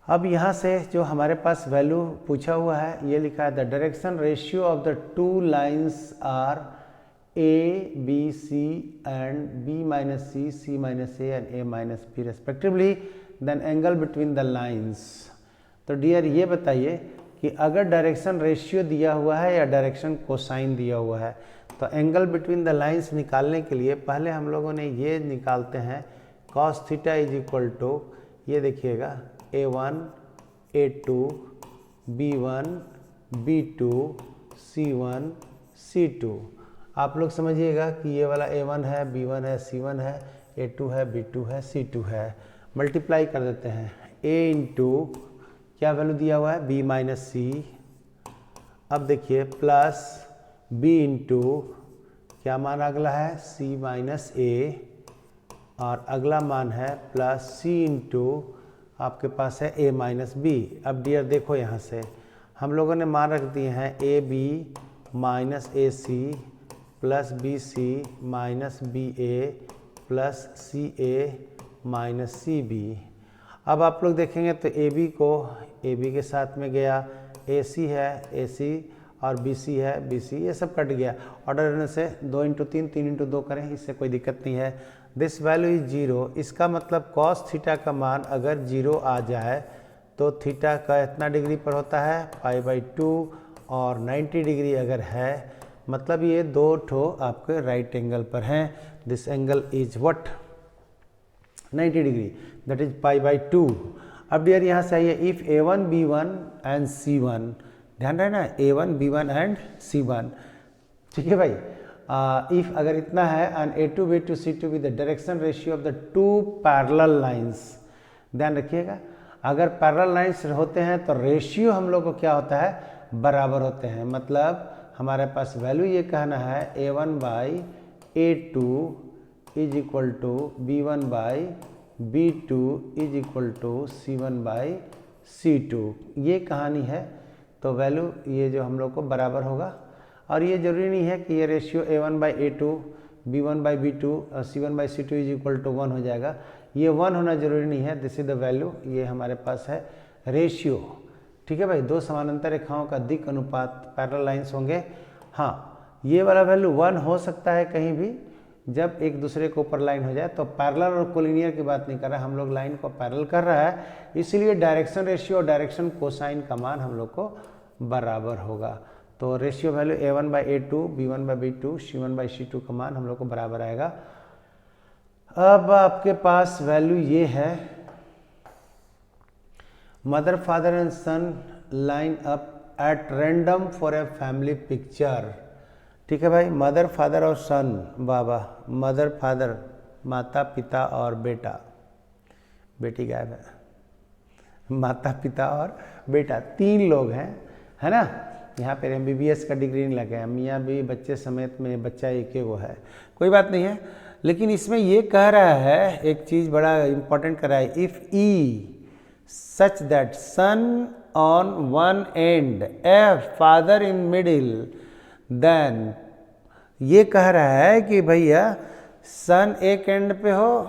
A: अब यहाँ से जो हमारे पास वैल्यू पूछा हुआ है ये लिखा है the direction ratio of the 2 lines are A, B, C and B minus C, C minus A and A minus B respectively, then angle between the lines। तो डियर ये बताइए कि अगर डायरेक्शन रेशियो दिया हुआ है या डायरेक्शन कोसाइन दिया हुआ है तो एंगल बिटवीन द लाइंस निकालने के लिए पहले हम लोगों ने ये निकालते हैं cos theta is equal to, ये देखिएगा A1, A2, B1, B2, C1, C2। आप लोग समझिएगा कि ये वाला A1 है, B1 है, C1 है, A2 है, B2 है, C2 है, मल्टीप्लाई कर देते हैं A इंटू क्या वैल्यू दिया हुआ है B माइनस सी, अब देखिए प्लस B इंटू क्या मान अगला है C माइनस A, और अगला मान है प्लस C इंटू आपके पास है A माइनस B। अब डियर देखो यहाँ से हम लोगों ने मान रख दिए हैं AB minus AC plus BC minus BA plus CA minus CB। अब आप लोग देखेंगे तो AB को AB के साथ में गया, AC है AC और BC है BC, ये सब कट गया। ऑर्डर रहने से 2 इंटू 3, 3 इंटू 2 करें, इससे कोई दिक्कत नहीं है। दिस वैल्यू इज 0, इसका मतलब cos थीटा का मान अगर 0 आ जाए तो थीटा का इतना डिग्री पर होता है π/2, और 90 डिग्री अगर है मतलब ये 2 ठो आपके राइट एंगल पर हैं। This angle is what 90 degree, that is π/2। अब डियर यहाँ से आइए if A1 B1 and C1, ध्यान रहे ना A1 B1 एंड C1, ठीक है भाई। इफ अगर इतना है and A2 B2 C2 with the direction ratio of the 2 parallel lines, ध्यान रखिएगा अगर पैरेलल लाइंस होते हैं तो रेशियो हम लोग को क्या होता है, बराबर होते हैं। मतलब हमारे पास वैल्यू ये कहना है A1 by A2 is equal to B1 by B2 is equal to C1 by C2, ये कहानी है। तो वैल्यू ये जो हम लोग को बराबर होगा, और ये जरूरी नहीं है कि ये ratio A1 by A2 B1 by B2 और C1 by C2 is equal to 1 हो जाएगा, ये 1 होना जरूरी नहीं है। दिस इज द वैल्यू, ये हमारे पास है रेशियो, ठीक है भाई। 2 समानांतर रेखाओं का दिक् अनुपात पैरेलल लाइंस होंगे। हाँ, ये वाला वैल्यू 1 हो सकता है कहीं भी जब एक दूसरे के ऊपर लाइन हो जाए, तो पैरेलल और कोलिनियर की बात नहीं कर रहा है, हम लोग लाइन को पैरेलल कर रहा है, इसीलिए डायरेक्शन रेशियो और डायरेक्शन कोसाइन का मान हम लोग को बराबर होगा। तो ratio value A1 by A2 B1 by B2 C1 by C2 का मान हम लोग को बराबर आएगा। अब आपके पास वैल्यू ये है mother father and son line up at random for a family picture, ठीक है भाई। मदर फादर और सन, बाबा, मदर फादर माता पिता और बेटा, बेटी गायब है, माता पिता और बेटा 3 लोग हैं, है ना। यहाँ पर MBBS का डिग्री नहीं लगा है, मियाँ भी बच्चे समेत में बच्चा एक ही वो है, कोई बात नहीं है। लेकिन इसमें ये कह रहा है, एक चीज़ बड़ा इम्पोर्टेंट कर रहा है, if E such that son on one and a father in middle, then ये कह रहा है कि भैया सन एक एंड पे हो,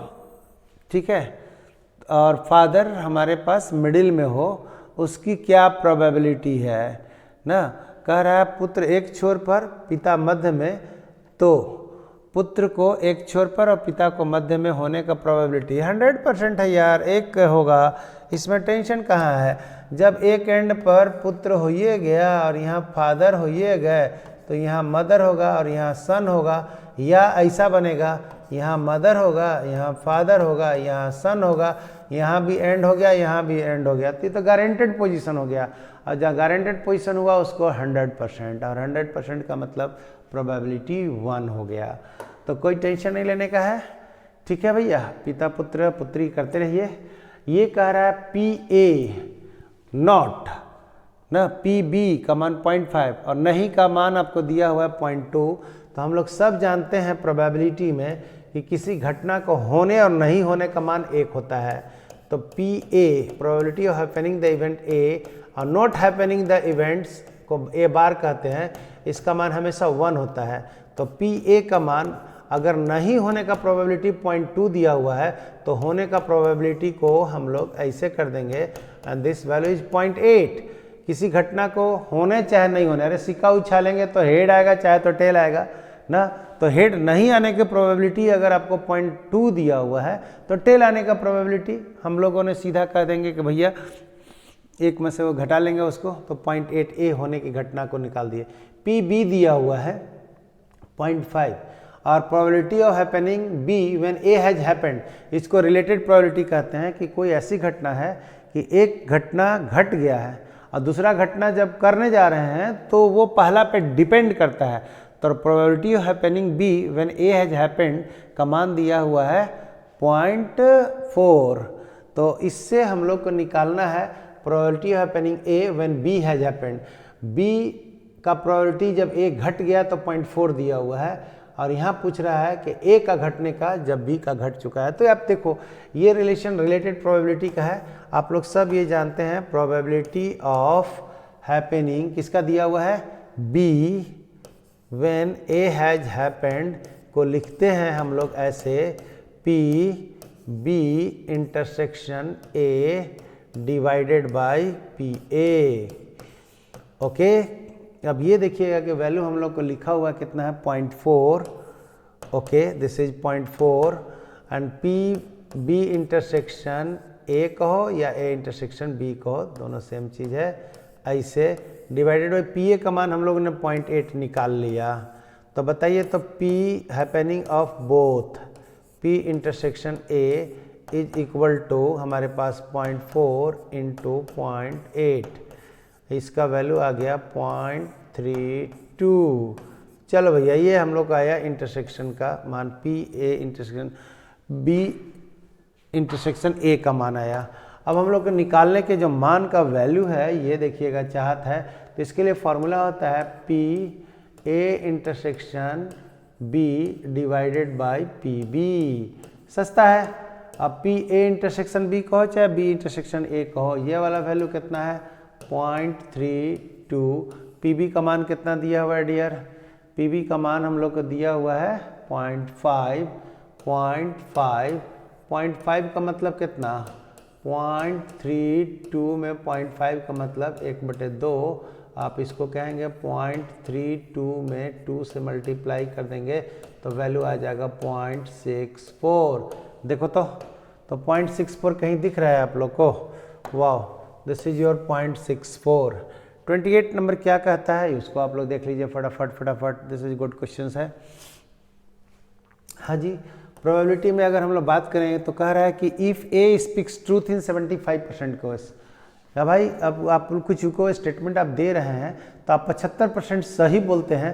A: ठीक है, और फादर हमारे पास मिडिल में हो, उसकी क्या प्रोबेबिलिटी है ना। कह रहा है पुत्र एक छोर पर पिता मध्य में, तो पुत्र को एक छोर पर और पिता को मध्य में होने का प्रोबेबिलिटी 100% है यार, एक होगा, इसमें टेंशन कहाँ है। जब एक एंड पर पुत्र होइए गया और यहाँ फादर होइए गए, तो यहाँ मदर होगा और यहाँ सन होगा, या ऐसा बनेगा यहाँ मदर होगा, यहाँ फादर होगा, यहाँ सन होगा, यहाँ भी एंड हो गया, यहाँ भी एंड हो गया, तो गारंटेड पोजीशन हो गया। और जहाँ गारंटेड पोजीशन हुआ उसको 100%, और 100% का मतलब प्रोबेबिलिटी 1 हो गया। तो कोई टेंशन नहीं लेने का है, ठीक है भैया। पिता पुत्र पुत्री करते रहिए। ये कह रहा है PA नॉट ना, PB का मान 0.5 और नहीं का मान आपको दिया हुआ है 0.2। तो हम लोग सब जानते हैं प्रोबेबिलिटी में कि किसी घटना को होने और नहीं होने का मान 1 होता है। तो PA probability of happening the event A और नॉट हैपनिंग द इवेंट्स को A बार कहते हैं, इसका मान हमेशा 1 होता है। तो PA का मान अगर नहीं होने का प्रोबेबिलिटी 0.2 दिया हुआ है, तो होने का प्रोबेबिलिटी को हम लोग ऐसे कर देंगे, एंड दिस वैल्यू इज 0.8। किसी घटना को होने चाहे नहीं होने, अरे सिक्का उछालेंगे तो हेड आएगा चाहे तो टेल आएगा ना, तो हेड नहीं आने की प्रोबेबिलिटी अगर आपको 0.2 दिया हुआ है, तो टेल आने का प्रोबेबिलिटी हम लोगों ने सीधा कह देंगे कि भैया एक में से वो घटा लेंगे उसको, तो 0.8A होने की घटना को निकाल दिए। PB दिया हुआ है 0.5 और probability of happening B when A has happened, इसको रिलेटेड प्रोबेबिलिटी कहते हैं कि कोई ऐसी घटना है कि एक घटना घट गया है और दूसरा घटना जब करने जा रहे हैं तो वो पहला पे डिपेंड करता है। तो probability of happening B when A has happened का मान दिया हुआ है 0.4। तो इससे हम लोग को निकालना है probability of happening A when B has happened. B का प्रोबेबिलिटी जब A घट गया तो 0.4 दिया हुआ है, और यहाँ पूछ रहा है कि A का घटने का जब B का घट चुका है। तो आप देखो ये रिलेशन रिलेटेड प्रोबेबिलिटी का है, आप लोग सब ये जानते हैं। प्रोबेबिलिटी ऑफ हैपनिंग किसका दिया हुआ है, B when A has happened को लिखते हैं हम लोग ऐसे, PB intersection A divided by PA। Okay, अब ये देखिएगा कि वैल्यू हम लोग को लिखा हुआ कितना है 0.4। Okay, this is 0.4 and PB intersection A कहो या A इंटरसेक्शन B कहो, दोनों सेम चीज़ है। ऐसे डिवाइडेड बाई PA का मान हम लोगों ने 0.8 निकाल लिया। तो बताइए, तो P happening of both P intersection A is equal to हमारे पास 0.4 इंटू 0.8, इसका वैल्यू आ गया 0.32। चलो भैया, ये हम लोग का आया इंटरसेक्शन का मान, PA intersection B intersection A का मान आया। अब हम लोग को निकालने के जो मान का वैल्यू है ये देखिएगा चाहत है, तो इसके लिए फॉर्मूला होता है PA intersection B divided bye PB। सस्ता है। अब PA इंटरसेक्शन B कहो चाहे B इंटरसेक्शन A कहो, ये वाला वैल्यू कितना है 0.32। PB का मान कितना दिया हुआ है डियर, PB का मान हम लोग को दिया हुआ है 0.5। 0.5 का मतलब कितना, 0.32 में 0.5 का मतलब 1/2, आप इसको कहेंगे 0.32 में 2 से मल्टीप्लाई कर देंगे तो वैल्यू आ जाएगा 0.64। देखो तो 0.64 कहीं दिख रहा है आप लोग को, वाह, दिस इज योर 0.64। 28 नंबर क्या कहता है उसको आप लोग देख लीजिए फटाफट, दिस इज गुड क्वेश्चन है। हाँ जी, प्रोबेबिलिटी में अगर हम लोग बात करें तो कह रहा है कि if A speaks truth in 75% case. या भाई अब आप कुछ को स्टेटमेंट आप दे रहे हैं तो आप 75% सही बोलते हैं,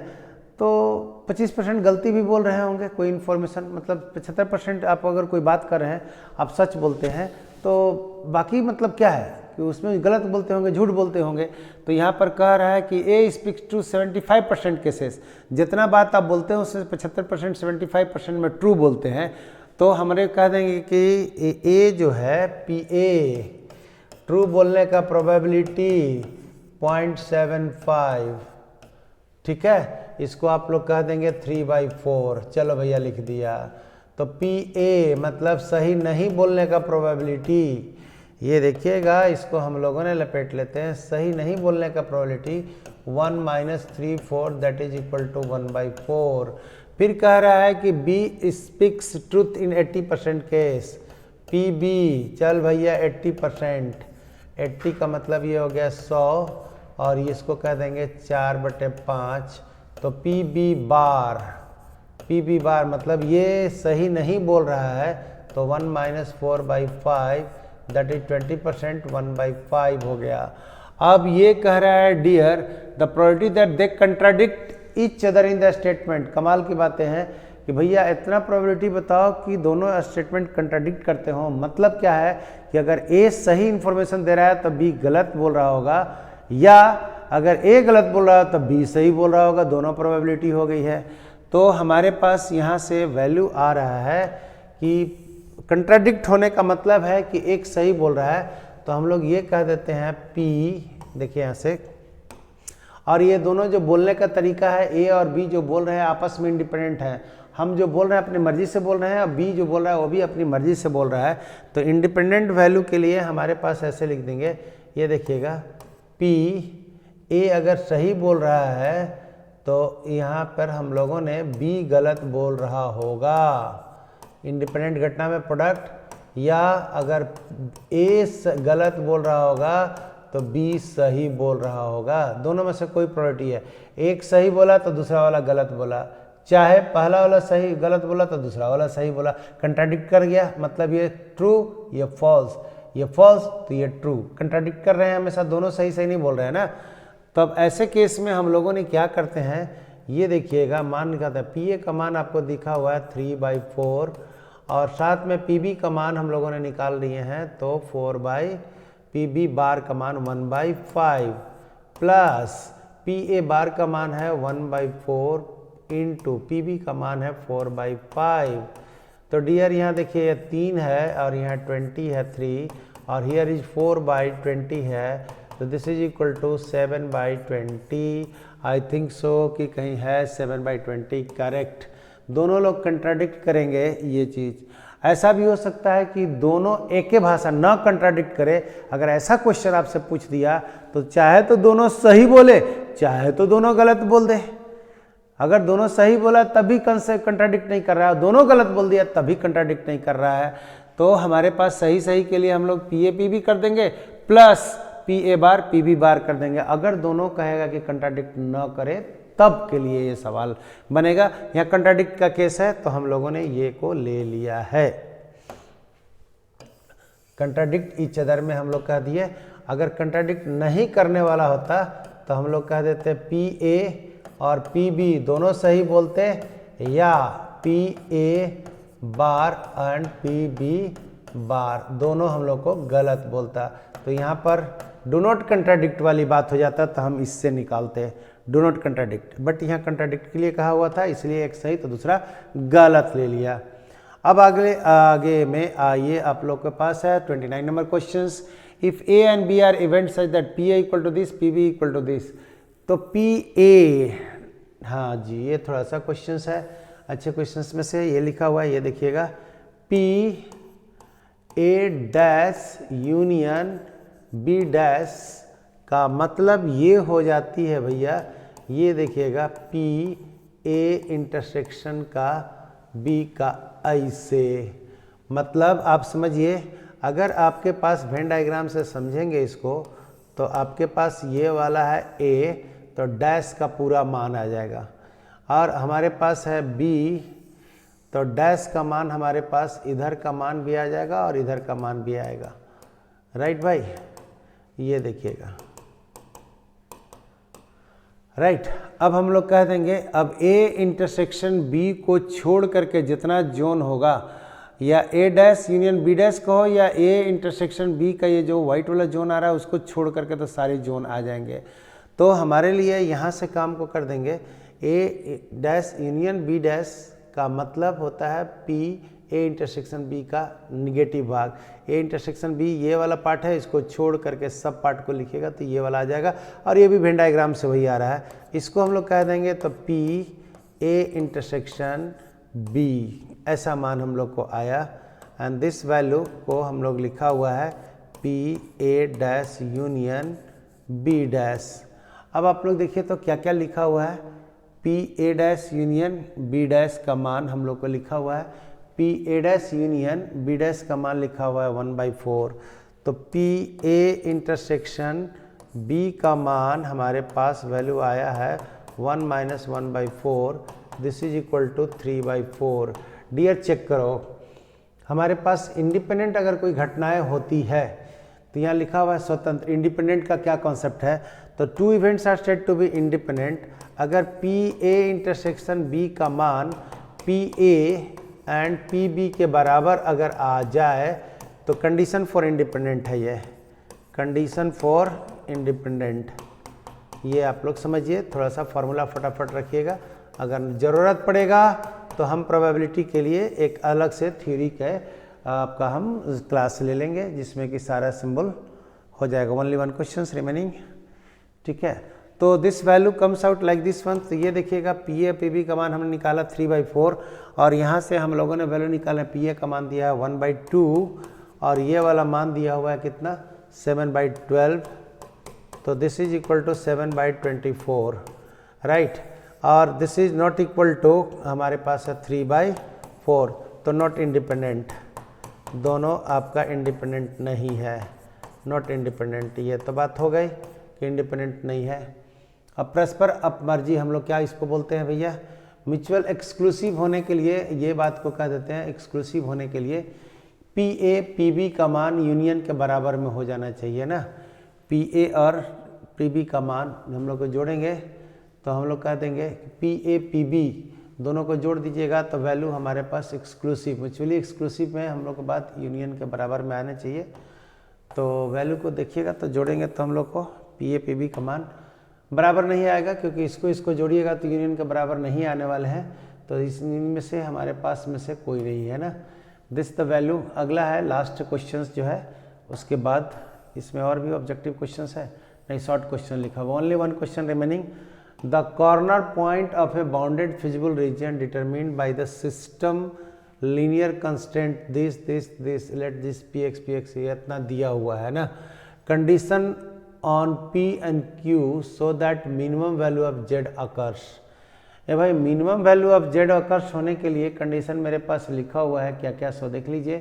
A: तो 25% गलती भी बोल रहे होंगे कोई इन्फॉर्मेशन, मतलब 75% आप अगर कोई बात कर रहे हैं आप सच बोलते हैं, तो बाकी मतलब क्या है कि उसमें गलत बोलते होंगे, झूठ बोलते होंगे। तो यहाँ पर कह रहा है कि ए स्पीक्स टू 75% केसेस, जितना बात आप बोलते हैं उससे 75% 75% में ट्रू बोलते हैं। तो हमारे कह देंगे कि ए जो है पी ए ट्रू बोलने का प्रोबेबिलिटी 0.75, ठीक है। इसको आप लोग कह देंगे 3/4। चलो भैया लिख दिया। तो पी ए मतलब सही नहीं बोलने का प्रोबेबिलिटी, ये देखिएगा इसको हम लोगों ने लपेट लेते हैं। सही नहीं बोलने का probability 1 - 3/4 that is equal to 1/4। फिर कह रहा है कि B speaks truth in 80% case. P B, चल भैया 80%, 80 का मतलब ये हो गया 100 और इसको कह देंगे 4/5। तो P B bar, P B bar मतलब ये सही नहीं बोल रहा है, तो 1 - 4/5 दैट इज 20%, 1/5 हो गया। अब ये कह रहा है dear the probability that they contradict each other in the statement. कमाल की बातें हैं कि भैया इतना प्रोबेबिलिटी बताओ कि दोनों स्टेटमेंट कंट्राडिक्ट करते हो। मतलब क्या है कि अगर ए सही इंफॉर्मेशन दे रहा है तो बी गलत बोल रहा होगा, या अगर ए गलत बोल रहा है तो बी सही बोल रहा होगा। दोनों प्रोबेबिलिटी हो गई है। तो हमारे पास यहाँ से वैल्यू आ रहा है कि कंट्राडिक्ट होने का मतलब है कि एक सही बोल रहा है, तो हम लोग ये कह देते हैं पी, देखिए यहाँ से, और ये दोनों जो बोलने का तरीका है, ए और बी जो बोल रहे हैं आपस में इंडिपेंडेंट है। हम जो बोल रहे हैं अपनी मर्जी से बोल रहे हैं और बी जो बोल रहा है वो भी अपनी मर्जी से बोल रहा है। तो इंडिपेंडेंट वैल्यू के लिए हमारे पास ऐसे लिख देंगे, ये देखिएगा पी ए अगर सही बोल रहा है तो यहाँ पर हम लोगों ने बी गलत बोल रहा होगा। इंडिपेंडेंट घटना में प्रोडक्ट, या अगर ए गलत बोल रहा होगा तो बी सही बोल रहा होगा। दोनों में से कोई प्रोबेबिलिटी है। एक सही बोला तो दूसरा वाला गलत बोला, चाहे पहला वाला सही गलत बोला तो दूसरा वाला सही बोला। कंट्राडिक्ट कर गया मतलब ये ट्रू ये फॉल्स, ये फॉल्स तो ये ट्रू। कंट्राडिक्ट कर रहे हैं हमेशा, दोनों सही सही नहीं बोल रहे हैं ना। तो अब ऐसे केस में हम लोगों ने क्या करते हैं, ये देखिएगा मान निकालते हैं। पी ए का मान आपको दिखा हुआ है 3/4 और साथ में पी बी का मान हम लोगों ने निकाल लिए हैं, तो 4 पी बी बार का मान 1/5 प्लस पी ए बार का मान है 1/4 इंटू पी बी का मान है 4/5। तो डियर यहाँ देखिए ये 3 है और यहाँ 20 है 3 और हियर इज 4/20 है, तो this is equal to 7/20। I think so कि कहीं है 7/20 करेक्ट। दोनों लोग कंट्राडिक्ट करेंगे ये चीज़। ऐसा भी हो सकता है कि दोनों एक ही भाषा न कंट्राडिक्ट करे। अगर ऐसा क्वेश्चन आपसे पूछ दिया तो चाहे तो दोनों सही बोले, चाहे तो दोनों गलत बोल दे। अगर दोनों सही बोला तभी कंट्राडिक्ट नहीं कर रहा है, दोनों गलत बोल दिया तभी कंट्राडिक्ट नहीं कर रहा है। तो हमारे पास सही सही के लिए हम लोग पी ए पी बी कर देंगे plus P A bar P B bar कर देंगे। अगर दोनों कहेगा कि कंट्राडिक्ट न करे तब के लिए ये सवाल बनेगा। यहाँ कंट्राडिक्ट का केस है तो हम लोगों ने ये को ले लिया है। कंट्राडिक्ट ईच अदर में हम लोग कह दिए। अगर कंट्राडिक्ट नहीं करने वाला होता तो हम लोग कह देते पी ए और पी बी दोनों सही बोलते, या P A bar and P B bar दोनों हम लोग को गलत बोलता। तो यहाँ पर डू नॉट कंट्राडिक्ट वाली बात हो जाता तो हम इससे निकालते हैं डू नॉट कंट्राडिक्ट, बट यहाँ कंट्राडिक्ट के लिए कहा हुआ था इसलिए एक सही तो दूसरा गलत ले लिया। अब आगे में आइए, आप लोग के पास है 29 number questions. If A and B are event such that P A equal to this P B equal to this, तो पी ए, हाँ जी ये थोड़ा सा क्वेश्चंस है, अच्छे क्वेश्चंस में से ये लिखा हुआ है, ये देखिएगा P A dash union B dash का मतलब ये हो जाती है भैया, ये देखिएगा पी ए इंटरसेक्शन का बी का ऐसे। मतलब आप समझिए, अगर आपके पास वेन डायग्राम से समझेंगे इसको तो आपके पास ये वाला है ए, तो डैश का पूरा मान आ जाएगा, और हमारे पास है बी तो डैश का मान हमारे पास इधर का मान भी आ जाएगा और इधर का मान भी आएगा। राइट भाई, ये देखिएगा राइट। अब हम लोग कह देंगे अब ए इंटरसेक्शन बी को छोड़ करके जितना जोन होगा, या ए डैश यूनियन बी डैश कहो या ए इंटरसेक्शन बी का ये जो वाइट वाला जोन आ रहा है उसको छोड़ करके तो सारे जोन आ जाएंगे। तो हमारे लिए यहाँ से काम को कर देंगे, ए डैश यूनियन बी डैश का मतलब होता है पी ए इंटरसेक्शन बी का निगेटिव भाग। ए इंटरसेक्शन बी ये वाला पार्ट है, इसको छोड़ करके सब पार्ट को लिखेगा तो ये वाला आ जाएगा, और ये भी वेन डायग्राम से वही आ रहा है। इसको हम लोग कह देंगे तो पी ए इंटरसेक्शन बी, ऐसा मान हम लोग को आया। एंड दिस वैल्यू को हम लोग लिखा हुआ है P A dash union B dash. अब आप लोग देखिए तो क्या क्या लिखा हुआ है, P A dash union B dash का मान हम लोग को लिखा हुआ है, P A dash union B dash का मान लिखा हुआ है 1/4। तो पी ए इंटरसेक्शन बी का मान हमारे पास वैल्यू आया है 1 - 1/4, this is equal to 3/4। Dear check करो, हमारे पास इंडिपेंडेंट अगर कोई घटनाएं होती है तो यहाँ लिखा हुआ है स्वतंत्र। इंडिपेंडेंट का क्या कॉन्सेप्ट है, तो two events are said to be independent. अगर पी ए इंटरसेक्शन बी का मान P A and P B के बराबर अगर आ जाए तो कंडीशन फॉर इंडिपेंडेंट है, ये कंडीशन फॉर इंडिपेंडेंट। ये आप लोग समझिए, थोड़ा सा फॉर्मूला फटाफट रखिएगा, अगर ज़रूरत पड़ेगा तो हम प्रोबेबिलिटी के लिए एक अलग से थ्योरी के आपका हम क्लास ले लेंगे जिसमें कि सारा सिंबल हो जाएगा। ओनली वन क्वेश्चन रिमेनिंग, ठीक है। तो this value comes out like this one. तो ये देखिएगा पी ए पी बी का मान हमने निकाला 3/4, और यहाँ से हम लोगों ने वैल्यू निकाला, पी ए का मान दिया है 1/2 और ये वाला मान दिया हुआ है कितना 7/12। तो this is equal to 7/24, right. और this is not equal to हमारे पास है 3/4, तो नॉट इंडिपेंडेंट, दोनों आपका इंडिपेंडेंट नहीं है, नॉट इंडिपेंडेंट। ये तो बात हो गई कि इंडिपेंडेंट नहीं है। अब परस्पर अपमर्जी हम लोग क्या इसको बोलते हैं भैया, म्यूचुअल एक्सक्लूसिव होने के लिए ये बात को कह देते हैं, एक्सक्लूसिव होने के लिए पी ए पी बी का मान यूनियन के बराबर में हो जाना चाहिए ना। पी ए और पी बी का मान हम लोग को जोड़ेंगे तो हम लोग कह देंगे पी ए पी बी दोनों को जोड़ दीजिएगा तो वैल्यू हमारे पास एक्सक्लूसिव, म्यूचुअली एक्सक्लूसिव में हम लोग को बात यूनियन के बराबर में आना चाहिए। तो वैल्यू को देखिएगा तो जोड़ेंगे तो हम लोग को पी ए पी बी का मान बराबर नहीं आएगा, क्योंकि इसको जोड़िएगा तो यूनियन के बराबर नहीं आने वाले हैं। तो इनमें से हमारे पास में से कोई नहीं है ना, दिस द वैल्यू। अगला है लास्ट क्वेश्चंस जो है, उसके बाद इसमें और भी ऑब्जेक्टिव क्वेश्चंस है, नहीं शॉर्ट क्वेश्चन लिखा हुआ, only one question remaining. The corner point of a bounded feasible region determined by the system linear constant this let this P X ये इतना दिया हुआ है ना। Condition on P and Q so that minimum value of Z occurs. ए भाई minimum value of Z occurs होने के लिए कंडीशन मेरे पास लिखा हुआ है क्या क्या, सो देख लीजिए।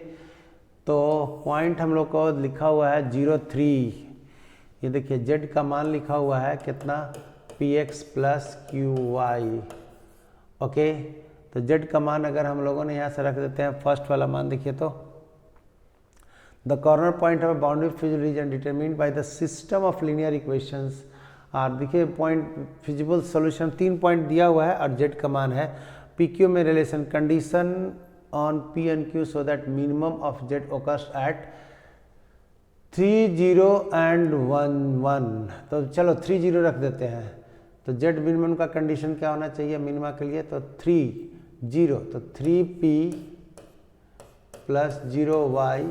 A: तो पॉइंट हम लोग को लिखा हुआ है 0, 3। ये देखिए जेड का मान लिखा हुआ है कितना p x plus q y, okay. तो जेड का मान अगर हम लोगों ने यहाँ से रख देते हैं, फर्स्ट वाला मान देखिए तो the corner point of boundary feasible region determined by the system of linear equations are, देखिए पॉइंट फिजिबल सॉल्यूशन 3 पॉइंट दिया हुआ है और जेड का मान है पी क्यू में relation condition on P and Q so that minimum of z occurs at 3, 0 and 1, 1। तो चलो 3, 0 रख देते हैं। तो जेड मिनिमम का कंडीशन क्या होना चाहिए मिनिमा के लिए, तो 3, 0, तो 3p plus 0y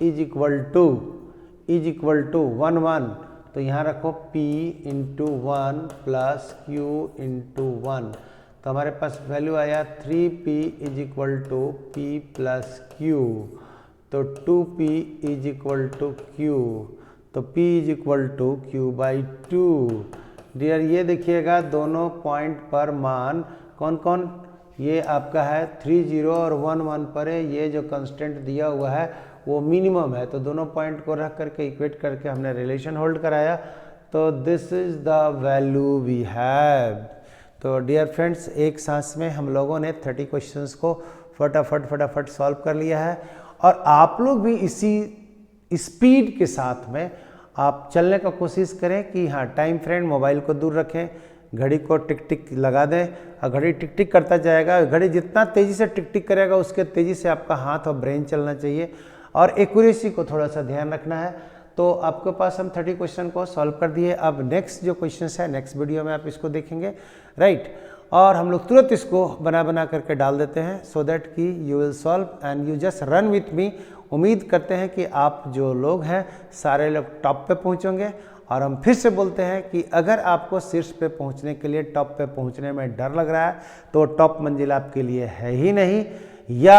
A: is equal to 1, 1। तो यहाँ रखो p into 1 plus q into 1। तो हमारे पास वैल्यू आया 3p is equal to p plus q। तो 2p is equal to q, तो p is equal to q/2। Dear ये देखिएगा दोनों पॉइंट पर मान कौन कौन, ये आपका है 3, 0 और 1, 1 पर है। ये जो कंस्टेंट दिया हुआ है वो मिनिमम है, तो दोनों पॉइंट को रख करके इक्वेट करके हमने रिलेशन होल्ड कराया। तो this is the value we have. तो डियर फ्रेंड्स एक सांस में हम लोगों ने 30 क्वेश्चंस को फटाफट सॉल्व कर लिया है, और आप लोग भी इसी स्पीड के साथ में आप चलने का कोशिश करें कि हाँ टाइम फ्रेंड मोबाइल को दूर रखें, घड़ी को टिक टिक लगा दें और घड़ी टिक टिक करता जाएगा। घड़ी जितना तेज़ी से टिक टिक करेगा उसके तेज़ी से आपका हाथ और ब्रेन चलना चाहिए और एक्यूरेसी को थोड़ा सा ध्यान रखना है। तो आपके पास हम 30 क्वेश्चन को सॉल्व कर दिए। अब नेक्स्ट जो क्वेश्चन है नेक्स्ट वीडियो में आप इसको देखेंगे, राइट। और हम लोग तुरंत इसको बना करके डाल देते हैं सो दैट कि you will solve and you just run with me. उम्मीद करते हैं कि आप जो लोग हैं सारे लोग टॉप पे पहुंचोगे। और हम फिर से बोलते हैं कि अगर आपको शीर्ष पे पहुंचने के लिए, टॉप पे पहुंचने में डर लग रहा है तो टॉप मंजिल आपके लिए है ही नहीं, या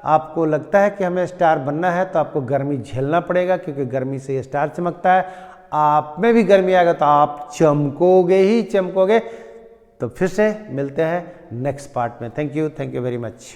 A: आपको लगता है कि हमें स्टार बनना है तो आपको गर्मी झेलना पड़ेगा क्योंकि गर्मी से ये स्टार चमकता है। आप में भी गर्मी आएगा तो आप चमकोगे ही चमकोगे। तो फिर से मिलते हैं नेक्स्ट पार्ट में। Thank you very much.